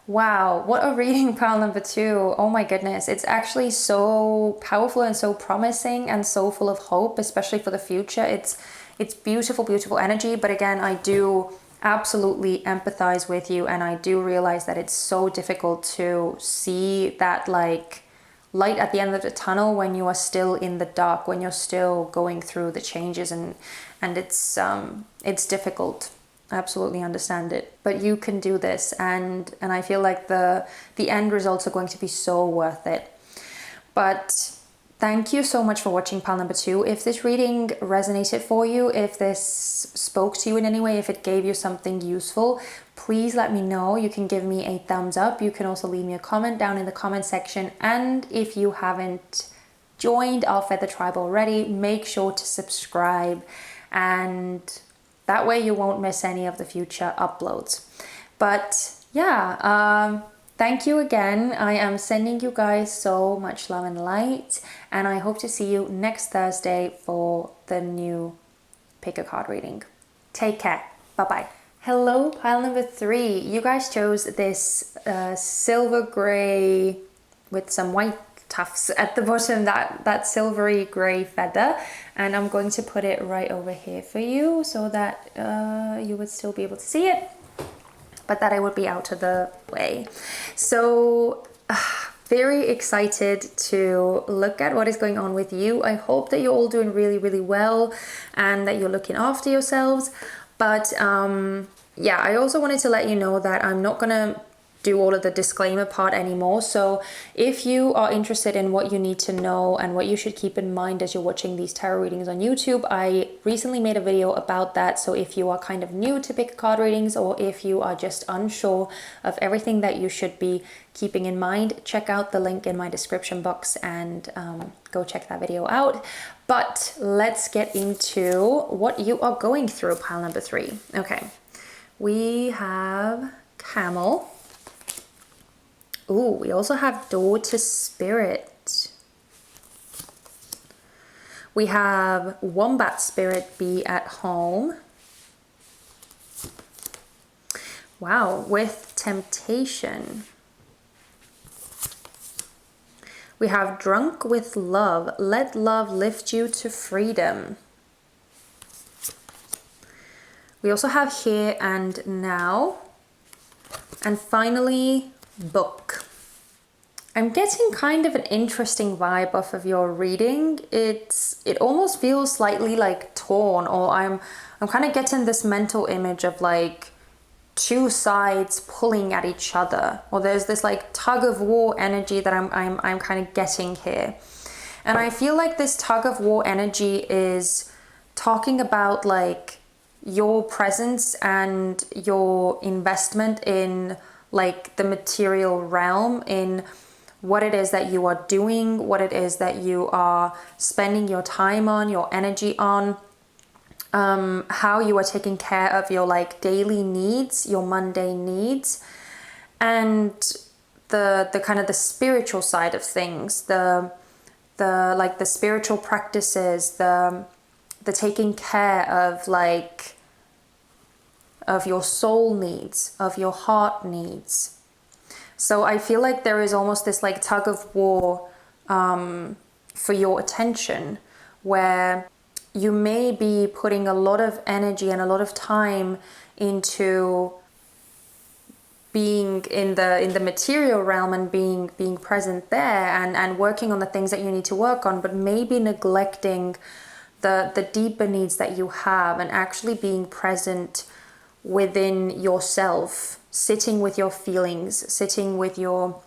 wow, what a reading, pile number 2. Oh my goodness, it's actually so powerful and so promising and so full of hope, especially for the future. It's beautiful, beautiful energy. But again, I do absolutely empathize with you, and I do realize that it's so difficult to see that like light at the end of the tunnel when you are still in the dark, when you're still going through the changes, and it's difficult. I absolutely understand it, but you can do this, and I feel like the end results are going to be so worth it. But thank you so much for watching pile number 2. If this reading resonated for you, if this spoke to you in any way, if it gave you something useful, please let me know. You can give me a thumbs up. You can also leave me a comment down in the comment section. And if you haven't joined our Feather Tribe already, make sure to subscribe, and that way you won't miss any of the future uploads. But yeah, thank you again. I am sending you guys so much love and light, and I hope to see you next Thursday for the new pick a card reading. Take care. Bye-bye. Hello, pile number 3. You guys chose this silver gray with some white tufts at the bottom, that silvery gray feather, and I'm going to put it right over here for you so that you would still be able to see it, but that I would be out of the way. So very excited to look at what is going on with you. I hope that you're all doing really, really well and that you're looking after yourselves. But yeah, I also wanted to let you know that I'm not gonna do all of the disclaimer part anymore. So if you are interested in what you need to know and what you should keep in mind as you're watching these tarot readings on YouTube, I recently made a video about that. So if you are kind of new to pick card readings, or if you are just unsure of everything that you should be keeping in mind, check out the link in my description box and go check that video out. But let's get into what you are going through, pile number 3. Okay, we have Camel. Ooh, we also have Daughter Spirit. We have Wombat Spirit, be at home. Wow, with Temptation. We have Drunk with Love, let love lift you to freedom. We also have Here and Now. And finally, Book. I'm getting kind of an interesting vibe off of your reading. It almost feels slightly like torn, or I'm kind of getting this mental image of like two sides pulling at each other, or there's this like tug of war energy that I'm kind of getting here. And I feel like this tug of war energy is talking about like your presence and your investment in like the material realm, in what it is that you are doing, what it is that you are spending your time on, your energy on. how you are taking care of your like daily needs, your mundane needs, and the kind of the spiritual side of things, the like the spiritual practices, the taking care of like of your soul needs, of your heart needs. So I feel like there is almost this like tug of war for your attention, where you may be putting a lot of energy and a lot of time into being in the material realm and being present there and working on the things that you need to work on, but maybe neglecting the deeper needs that you have, and actually being present within yourself, sitting with your feelings, sitting with your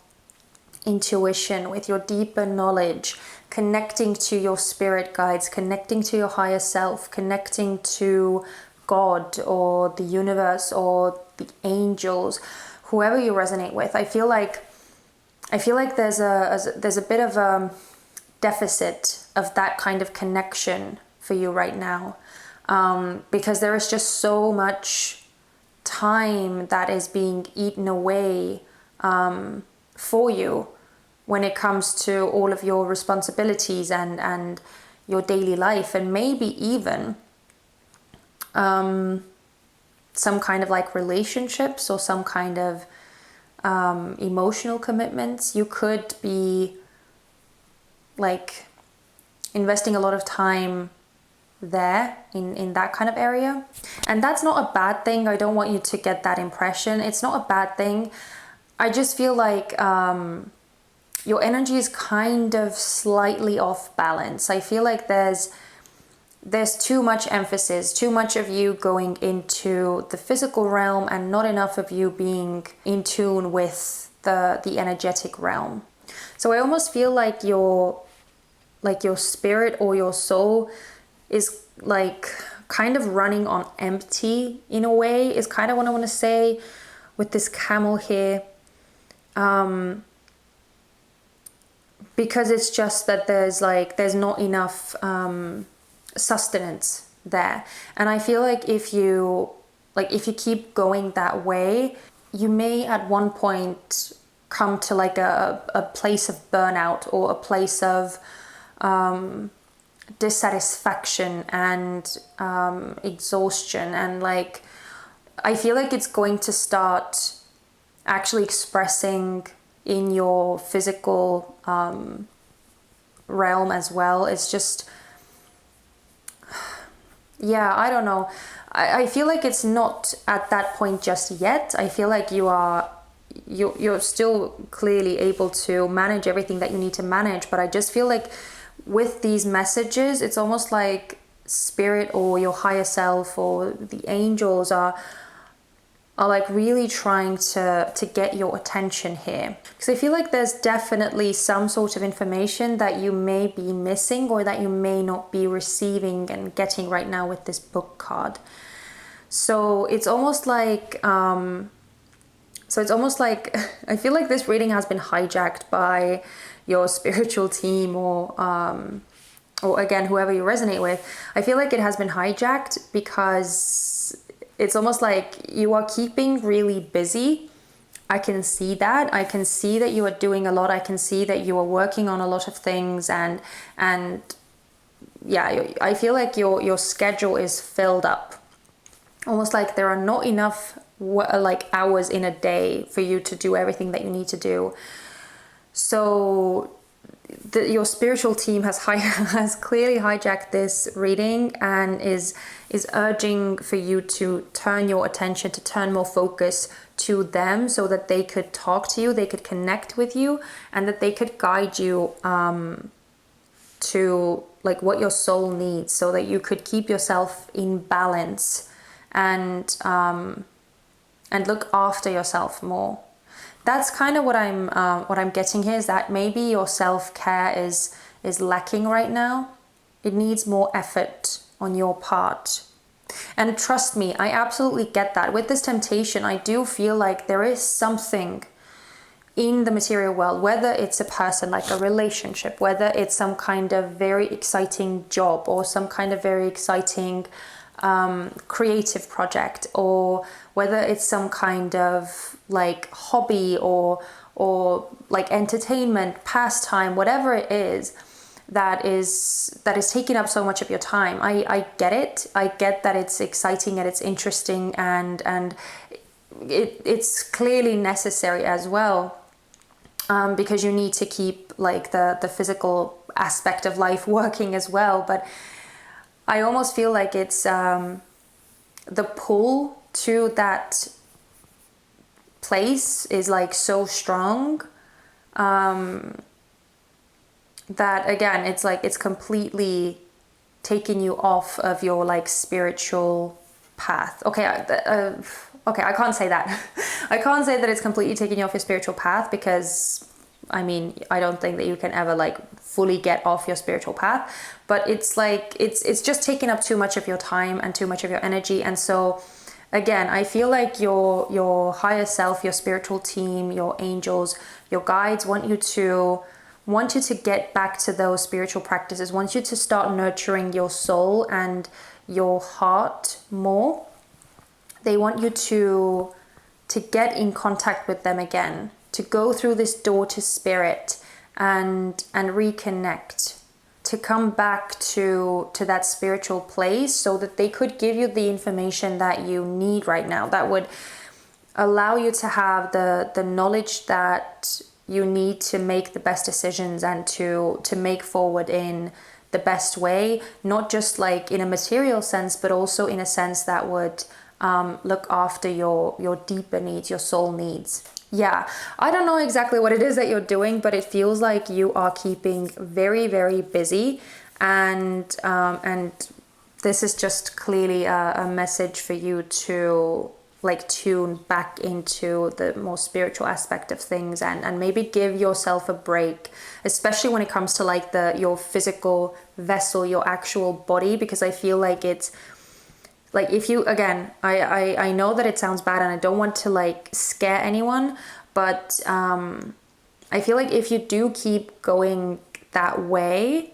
intuition, with your deeper knowledge, connecting to your spirit guides, connecting to your higher self, connecting to God or the universe or the angels, whoever you resonate with. I feel like there's a bit of a deficit of that kind of connection for you right now, because there is just so much time that is being eaten away for you when it comes to all of your responsibilities and your daily life, and maybe even some kind of like relationships or some kind of emotional commitments. You could be like investing a lot of time there in that kind of area, and that's not a bad thing. I don't want you to get that impression. It's not a bad thing. I just feel like your energy is kind of slightly off balance. I feel like there's too much emphasis, too much of you going into the physical realm and not enough of you being in tune with the energetic realm. So I almost feel like your spirit or your soul is like kind of running on empty in a way, is kind of what I want to say with this camel here. Because it's just that there's not enough sustenance there. And I feel like if you keep going that way, you may at one point come to like a place of burnout or a place of dissatisfaction and exhaustion, and like I feel like it's going to start actually expressing in your physical realm as well. It's just, yeah, I don't know. I feel like it's not at that point just yet. I feel like you're still clearly able to manage everything that you need to manage, but I just feel like with these messages, it's almost like spirit or your higher self or the angels are like really trying to get your attention here. Because I feel like there's definitely some sort of information that you may be missing or that you may not be receiving and getting right now with this book card. So it's almost like I feel like this reading has been hijacked by your spiritual team or again, whoever you resonate with. I feel like it has been hijacked because it's almost like you are keeping really busy. I can see that. I can see that you are doing a lot. I can see that you are working on a lot of things, and yeah, I feel like your schedule is filled up. Almost like there are not enough like hours in a day for you to do everything that you need to do. So your spiritual team has clearly hijacked this reading and is urging for you to turn your attention, to turn more focus to them, so that they could talk to you, they could connect with you, and that they could guide you to like what your soul needs, so that you could keep yourself in balance and look after yourself more. That's kind of what I'm getting here, is that maybe your self-care is lacking right now. It needs more effort on your part. And trust me, I absolutely get that. With this temptation, I do feel like there is something in the material world, whether it's a person, like a relationship, whether it's some kind of very exciting job or some kind of very exciting creative project, or whether it's some kind of like hobby or like entertainment, pastime, whatever it is that is taking up so much of your time. I get it. I get that it's exciting and it's interesting, and it's clearly necessary as well, because you need to keep like the physical aspect of life working as well. But I almost feel like it's the pull to that place is like so strong, that again, it's like it's completely taking you off of your like spiritual path. Okay, I can't say that. I can't say that it's completely taking you off your spiritual path, because I mean, I don't think that you can ever like fully get off your spiritual path, but it's like it's just taking up too much of your time and too much of your energy. And so again, I feel like your higher self, your spiritual team, your angels, your guides want you to get back to those spiritual practices, want you to start nurturing your soul and your heart more. They want you to get in contact with them again, to go through this door to spirit and reconnect, to come back to that spiritual place, so that they could give you the information that you need right now, that would allow you to have the knowledge that you need to make the best decisions and to make forward in the best way, not just like in a material sense, but also in a sense that would look after your deeper needs, your soul needs. Yeah, I don't know exactly what it is that you're doing, but it feels like you are keeping very, very busy, and this is just clearly a message for you to like tune back into the more spiritual aspect of things, and maybe give yourself a break, especially when it comes to like your physical vessel, your actual body, because I feel like it's like, if you, again, I know that it sounds bad and I don't want to like scare anyone, but I feel like if you do keep going that way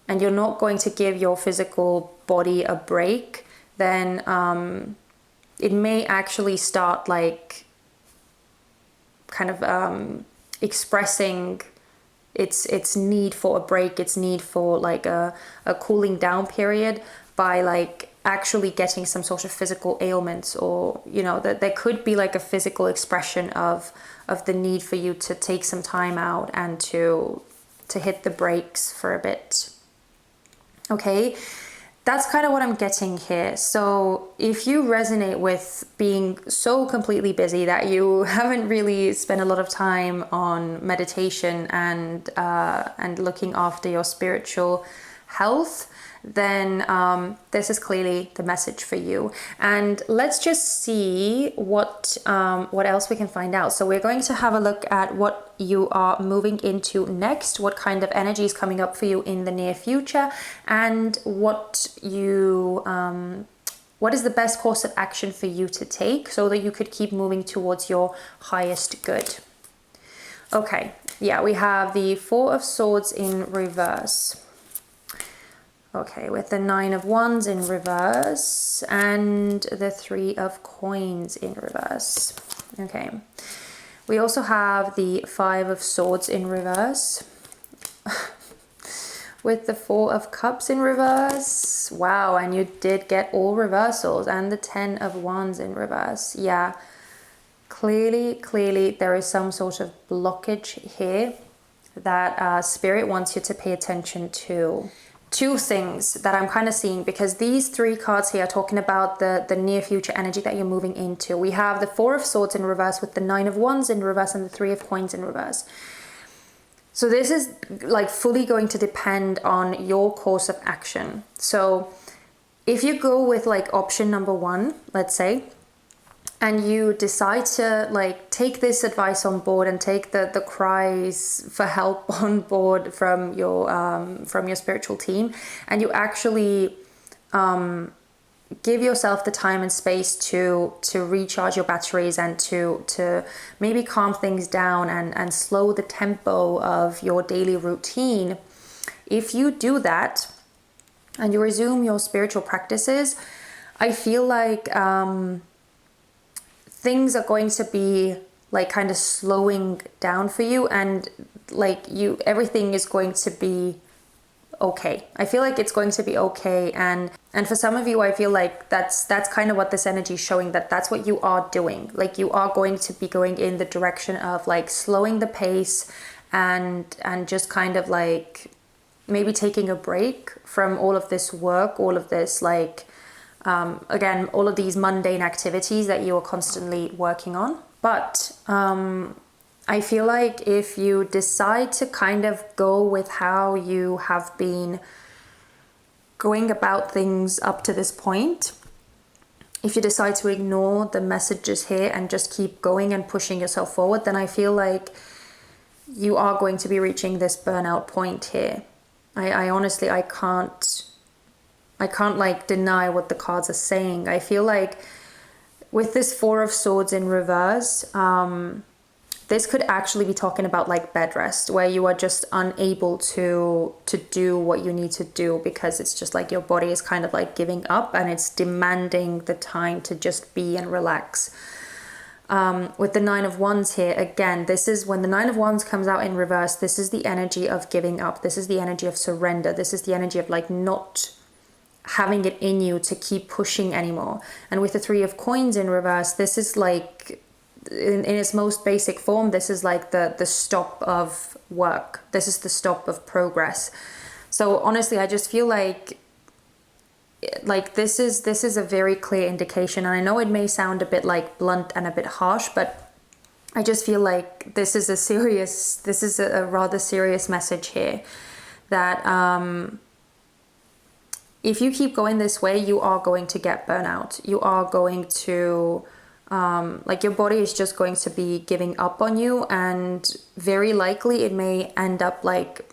and you're not going to give your physical body a break, then it may actually start like kind of expressing its need for a break, its need for like a cooling down period, by like actually getting some sort of physical ailments, or you know, that there could be like a physical expression of the need for you to take some time out and to hit the brakes for a bit. Okay, that's kind of what I'm getting here. So if you resonate with being so completely busy that you haven't really spent a lot of time on meditation and looking after your spiritual health, then this is clearly the message for you. And let's just see what else we can find out. So we're going to have a look at what you are moving into next, what kind of energy is coming up for you in the near future, and what is the best course of action for you to take so that you could keep moving towards your highest good. Okay, yeah, we have the Four of Swords in reverse. Okay, with the Nine of Wands in reverse and the Three of Coins in reverse. Okay, we also have the Five of Swords in reverse with the Four of Cups in reverse. Wow, and you did get all reversals, and the Ten of Wands in reverse. Yeah, clearly there is some sort of blockage here that Spirit wants you to pay attention to. Two things that I'm kind of seeing, because these three cards here are talking about the near future energy that you're moving into. We have the Four of Swords in reverse with the Nine of Wands in reverse and the Three of Coins in reverse. So this is like fully going to depend on your course of action. So if you go with like option number one, let's say, and you decide to like take this advice on board and take the cries for help on board from your spiritual team, and you actually give yourself the time and space to recharge your batteries and to maybe calm things down and slow the tempo of your daily routine. If you do that and you resume your spiritual practices, I feel like things are going to be like kind of slowing down for you, and like everything is going to be okay. I feel like it's going to be okay, and for some of you, I feel like that's kind of what this energy is showing, that's what you are doing. Like you are going to be going in the direction of like slowing the pace and just kind of like maybe taking a break from all of this work, all of this like again, all of these mundane activities that you are constantly working on. But I feel like if you decide to kind of go with how you have been going about things up to this point, if you decide to ignore the messages here and just keep going and pushing yourself forward, then I feel like you are going to be reaching this burnout point here. I honestly, I can't like deny what the cards are saying. I feel like with this Four of Swords in reverse, this could actually be talking about like bed rest, where you are just unable to do what you need to do because it's just like your body is kind of like giving up and it's demanding the time to just be and relax. With the Nine of Wands here, again, this is when the Nine of Wands comes out in reverse, this is the energy of giving up. This is the energy of surrender. This is the energy of like not having it in you to keep pushing anymore. And with the Three of Coins in reverse, this is like in its most basic form, this is like the stop of work. This is the stop of progress. So honestly, I just feel like this is a very clear indication, and I know it may sound a bit like blunt and a bit harsh, but I just feel like this is a rather serious message here, that if you keep going this way, you are going to get burnout. You are going to like your body is just going to be giving up on you, and very likely it may end up like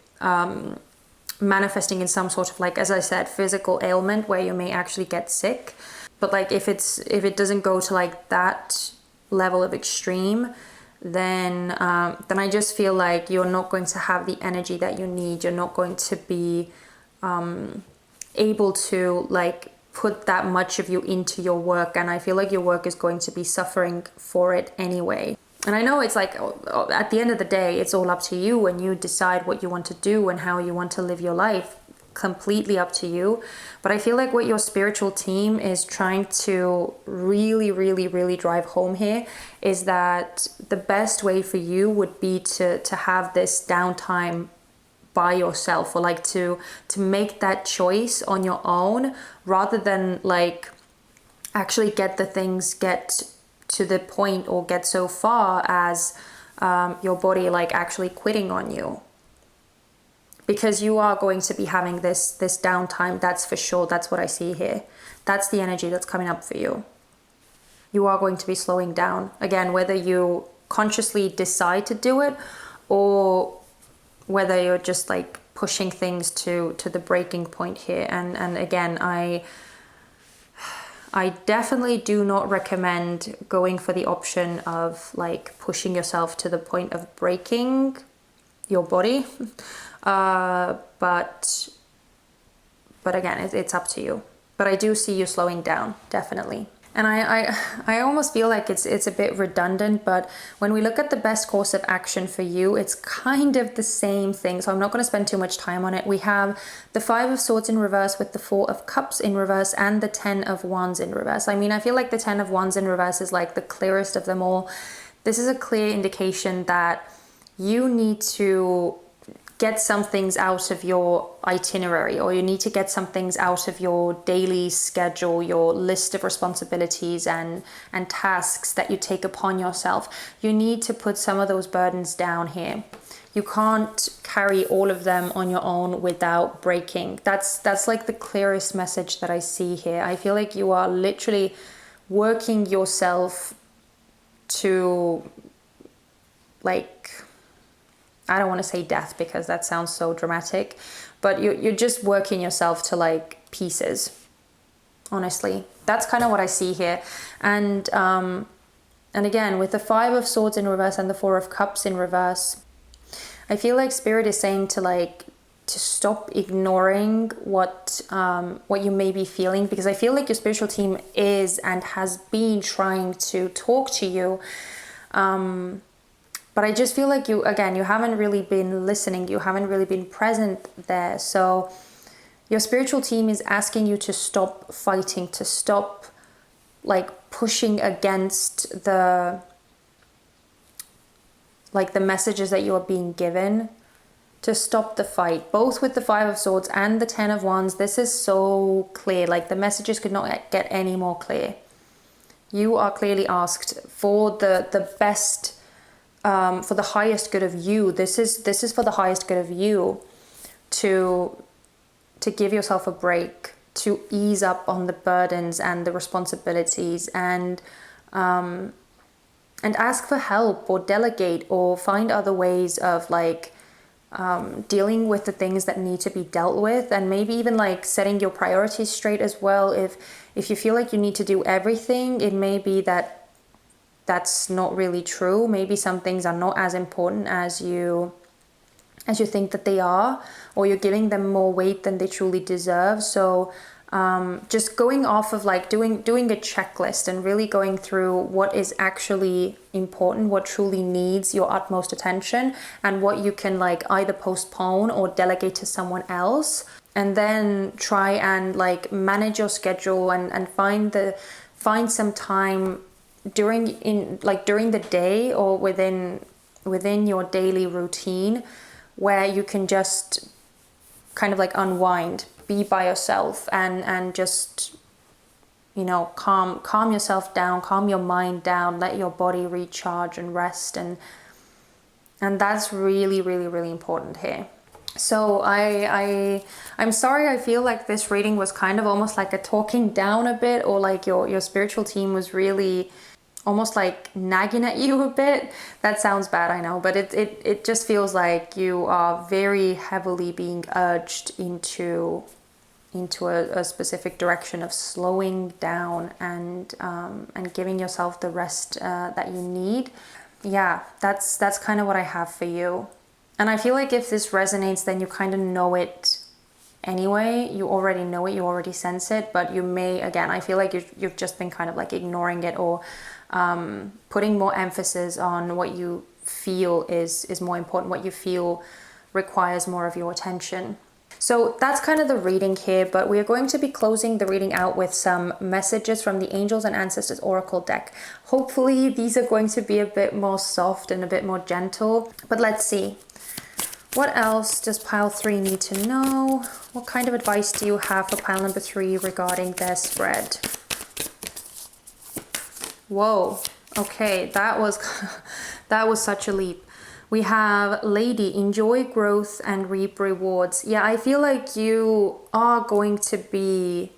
manifesting in some sort of like, as I said, physical ailment where you may actually get sick. But like if it doesn't go to like that level of extreme, then I just feel like you're not going to have the energy that you need. You're not going to be able to like put that much of you into your work, and I feel like your work is going to be suffering for it anyway. And I know it's like at the end of the day, it's all up to you, and you decide what you want to do and how you want to live your life. Completely up to you. But I feel like what your spiritual team is trying to really, really, really drive home here is that the best way for you would be to have this downtime by yourself, or like to make that choice on your own, rather than like actually get to the point or get so far as your body like actually quitting on you. Because you are going to be having this downtime, that's for sure. That's what I see here. That's the energy that's coming up for you. You are going to be slowing down. Again, whether you consciously decide to do it or whether you're just like pushing things to the breaking point here. And again, I definitely do not recommend going for the option of like pushing yourself to the point of breaking your body. But again, it's up to you. But I do see you slowing down, definitely. And I almost feel like it's a bit redundant, but when we look at the best course of action for you, it's kind of the same thing. So I'm not going to spend too much time on it. We have the Five of Swords in reverse with the Four of Cups in reverse and the Ten of Wands in reverse. I mean, I feel like the Ten of Wands in reverse is like the clearest of them all. This is a clear indication that you need to get some things out of your itinerary, or you need to get some things out of your daily schedule, your list of responsibilities and tasks that you take upon yourself. You need to put some of those burdens down here. You can't carry all of them on your own without breaking. That's like the clearest message that I see here. I feel like you are literally working yourself to like, I don't want to say death because that sounds so dramatic, but you're just working yourself to like pieces. Honestly, that's kind of what I see here. And again, with the Five of Swords in reverse and the Four of Cups in reverse, I feel like Spirit is saying to stop ignoring what you may be feeling, because I feel like your spiritual team is and has been trying to talk to you, but I just feel like you haven't really been listening, you haven't really been present there. So your spiritual team is asking you to stop fighting, to stop like pushing against the messages that you are being given, to stop the fight, both with the Five of Swords and the Ten of Wands. This is so clear, like the messages could not get any more clear. You are clearly asked for the best, for the highest good of you. This is for the highest good of you, to give yourself a break, to ease up on the burdens and the responsibilities, and ask for help, or delegate, or find other ways of like dealing with the things that need to be dealt with, and maybe even like setting your priorities straight as well. If you feel like you need to do everything, it may be that that's not really true. Maybe some things are not as important as you think that they are, or you're giving them more weight than they truly deserve. So just going off of like doing a checklist and really going through what is actually important, what truly needs your utmost attention, and what you can like either postpone or delegate to someone else, and then try and like manage your schedule and find some time during the day or within your daily routine, where you can just kind of like unwind, be by yourself, and just, you know, calm yourself down, calm your mind down, let your body recharge and rest, and that's really, really, really important here. So I'm sorry, I feel like this reading was kind of almost like a talking down a bit, or like your spiritual team was really almost like nagging at you a bit. That sounds bad, I know, but it just feels like you are very heavily being urged into a specific direction of slowing down and giving yourself the rest that you need. Yeah, that's kind of what I have for you. And I feel like if this resonates, then you kind of know it anyway. You already know it, you already sense it, but you may, again, I feel like you've just been kind of like ignoring it, or putting more emphasis on what you feel is more important, what you feel requires more of your attention. So that's kind of the reading here, but we are going to be closing the reading out with some messages from the Angels and Ancestors Oracle deck. Hopefully these are going to be a bit more soft and a bit more gentle, but let's see. What else does pile 3 need to know? What kind of advice do you have for pile number 3 regarding their spread? Whoa, okay, that was such a leap. We have Lady, enjoy growth and reap rewards. Yeah, I feel like you are going to be,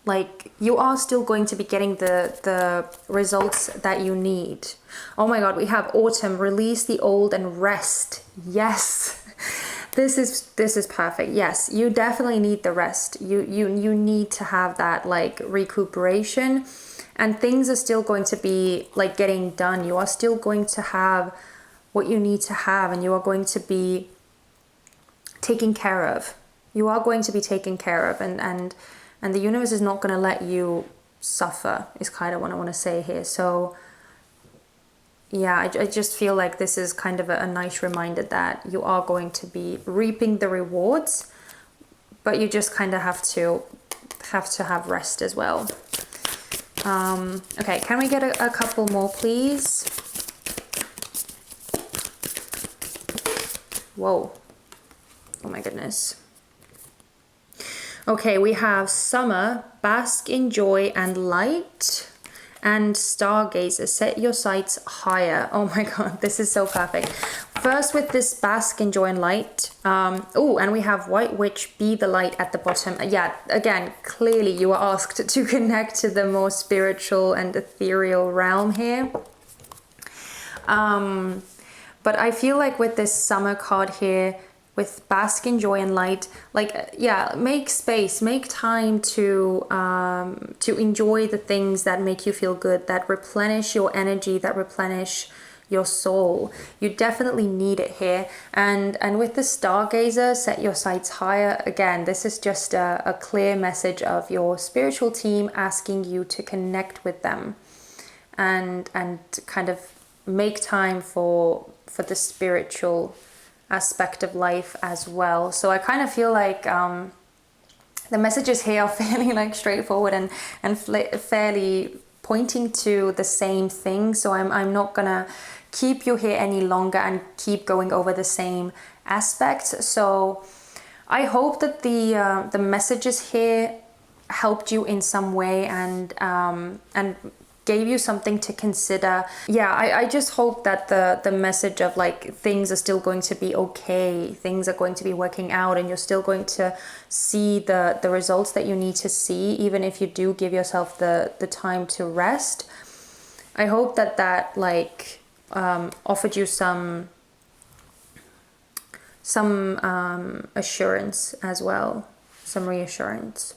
like, you are still going to be getting the results that you need. Oh my God, we have Autumn, release the old and rest. Yes, this is perfect. Yes, you definitely need the rest. You need to have that like recuperation, and things are still going to be like getting done. You are still going to have what you need to have, and you are going to be taken care of. You are going to be taken care of, and the universe is not going to let you suffer, is kind of what I want to say here. So yeah, I just feel like this is kind of a nice reminder that you are going to be reaping the rewards, but you just kind of have to have rest as well. Okay, can we get a couple more, please? Whoa. Oh my goodness. Okay, we have Summer, bask in joy and light, and Stargazer, set your sights higher. Oh my God, this is so perfect. First with this bask in joy and light. Oh, and we have White Witch, be the light at the bottom. Yeah, again, clearly you are asked to connect to the more spiritual and ethereal realm here. But I feel like with this Summer card here, with bask in joy and light, like, yeah, make space, make time to enjoy the things that make you feel good, that replenish your energy, that replenish your soul. You definitely need it here. And with the stargazer, set your sights higher. Again, this is just a clear message of your spiritual team asking you to connect with them and kind of make time for the spiritual aspect of life as well. So I kind of feel like the messages here are fairly like straightforward and fairly pointing to the same thing. So I'm not gonna keep you here any longer and keep going over the same aspects. So I hope that the messages here helped you in some way and gave you something to consider. Yeah, I just hope that the message of like things are still going to be okay, things are going to be working out, and you're still going to see the results that you need to see, even if you do give yourself the time to rest. I hope that like offered you some assurance as well, some reassurance.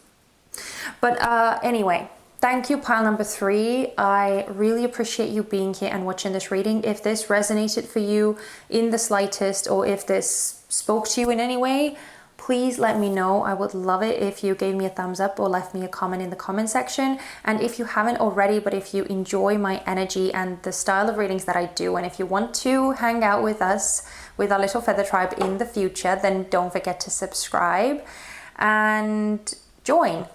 But anyway, thank you, pile number 3. I really appreciate you being here and watching this reading. If this resonated for you in the slightest, or if this spoke to you in any way, please let me know. I would love it if you gave me a thumbs up or left me a comment in the comment section. And if you haven't already, but if you enjoy my energy and the style of readings that I do, and if you want to hang out with us, with our little feather tribe in the future, then don't forget to subscribe and join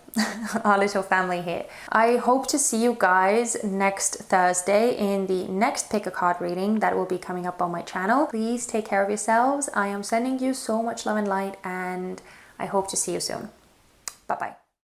our little family here. I hope to see you guys next Thursday in the next pick a card reading that will be coming up on my channel. Please take care of yourselves. I am sending you so much love and light, and I hope to see you soon.